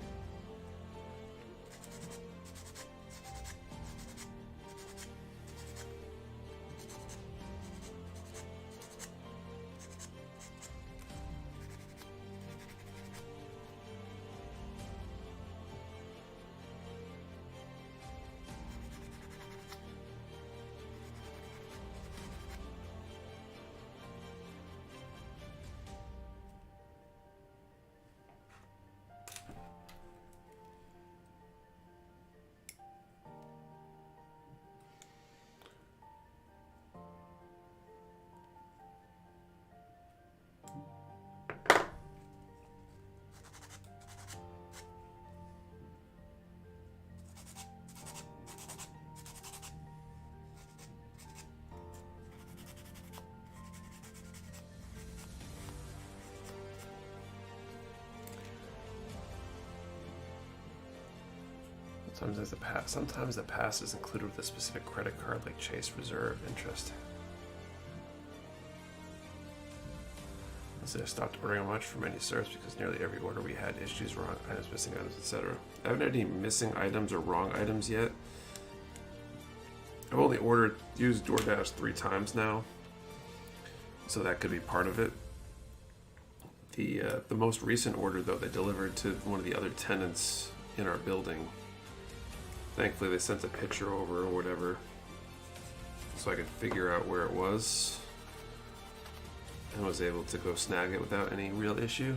Sometimes the pass is included with a specific credit card like Chase Reserve. Interesting. So I stopped ordering much from any service because nearly every order we had issues, wrong items, missing items, etc. I haven't had any missing items or wrong items yet. I've only used DoorDash 3 times now, so that could be part of it. The most recent order though, they delivered to one of the other tenants in our building. Thankfully, they sent a picture over or whatever, so I could figure out where it was, and was able to go snag it without any real issue.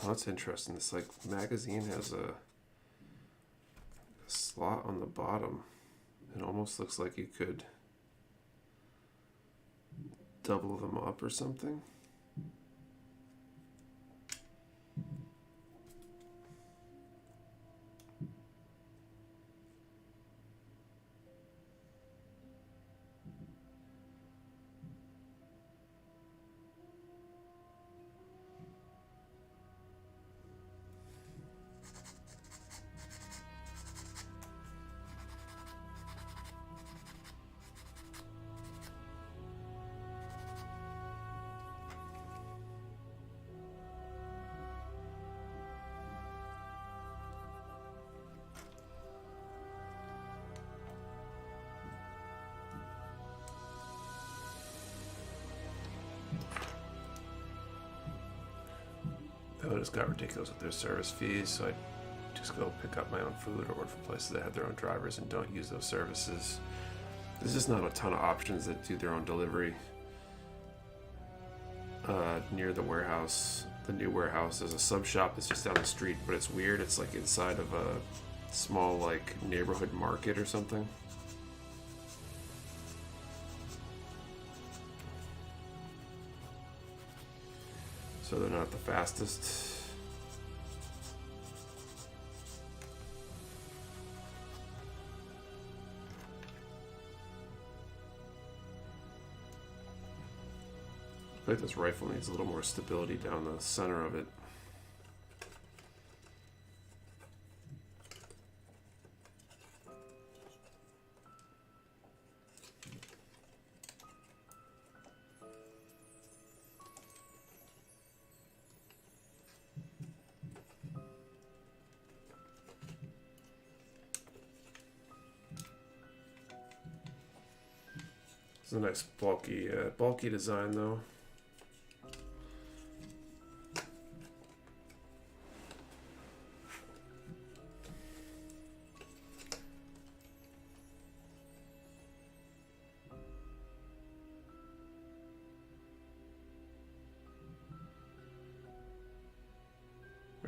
Oh, that's interesting. This magazine has a slot on the bottom. It almost looks like you could double them up or something. Though it just got ridiculous with their service fees, so I just go pick up my own food or work for places that have their own drivers and don't use those services. There's just not a ton of options that do their own delivery near the warehouse. The new warehouse, there's a sub shop that's just down the street, but it's weird. It's like inside of a small like neighborhood market or something. So they're not the fastest. I feel like this rifle needs a little more stability down the center of it. It's a nice bulky design though.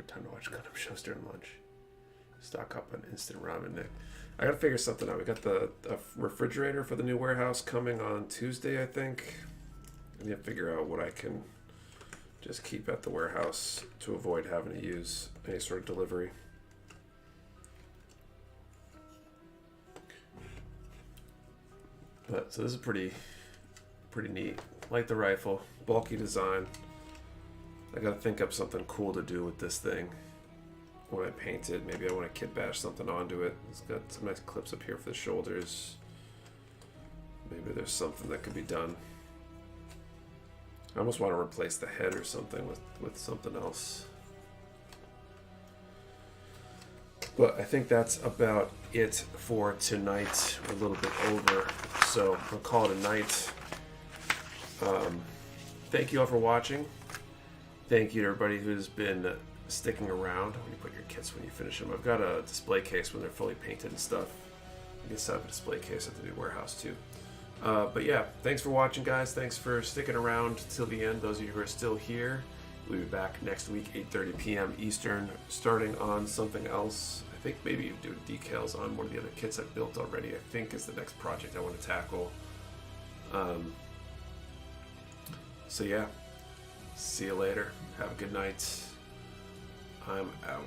Time to watch Gundam shows during lunch. Stock up on instant ramen, Nick. I gotta figure something out. We got the refrigerator for the new warehouse coming on Tuesday, I think. I need to figure out what I can just keep at the warehouse to avoid having to use any sort of delivery. But so this is pretty neat. Like the rifle, bulky design. I gotta think up something cool to do with this thing when I paint it. Maybe I want to kit bash something onto it. It's got some nice clips up here for the shoulders. Maybe there's something that could be done. I almost want to replace the head or something with something else. But I think that's about it for tonight. We're a little bit over, so I'll call it a night. Thank you all for watching. Thank you to everybody who's been sticking around. When you put your kits when you finish them. I've got a display case when they're fully painted and stuff. I guess I have a display case at the new warehouse too. But yeah, thanks for watching, guys. Thanks for sticking around till the end. Those of you who are still here, we'll be back next week, 8:30 p.m. Eastern, starting on something else. I think maybe do decals on one of the other kits I've built already. I think is the next project I want to tackle. So yeah. See you later. Have a good night. I'm out.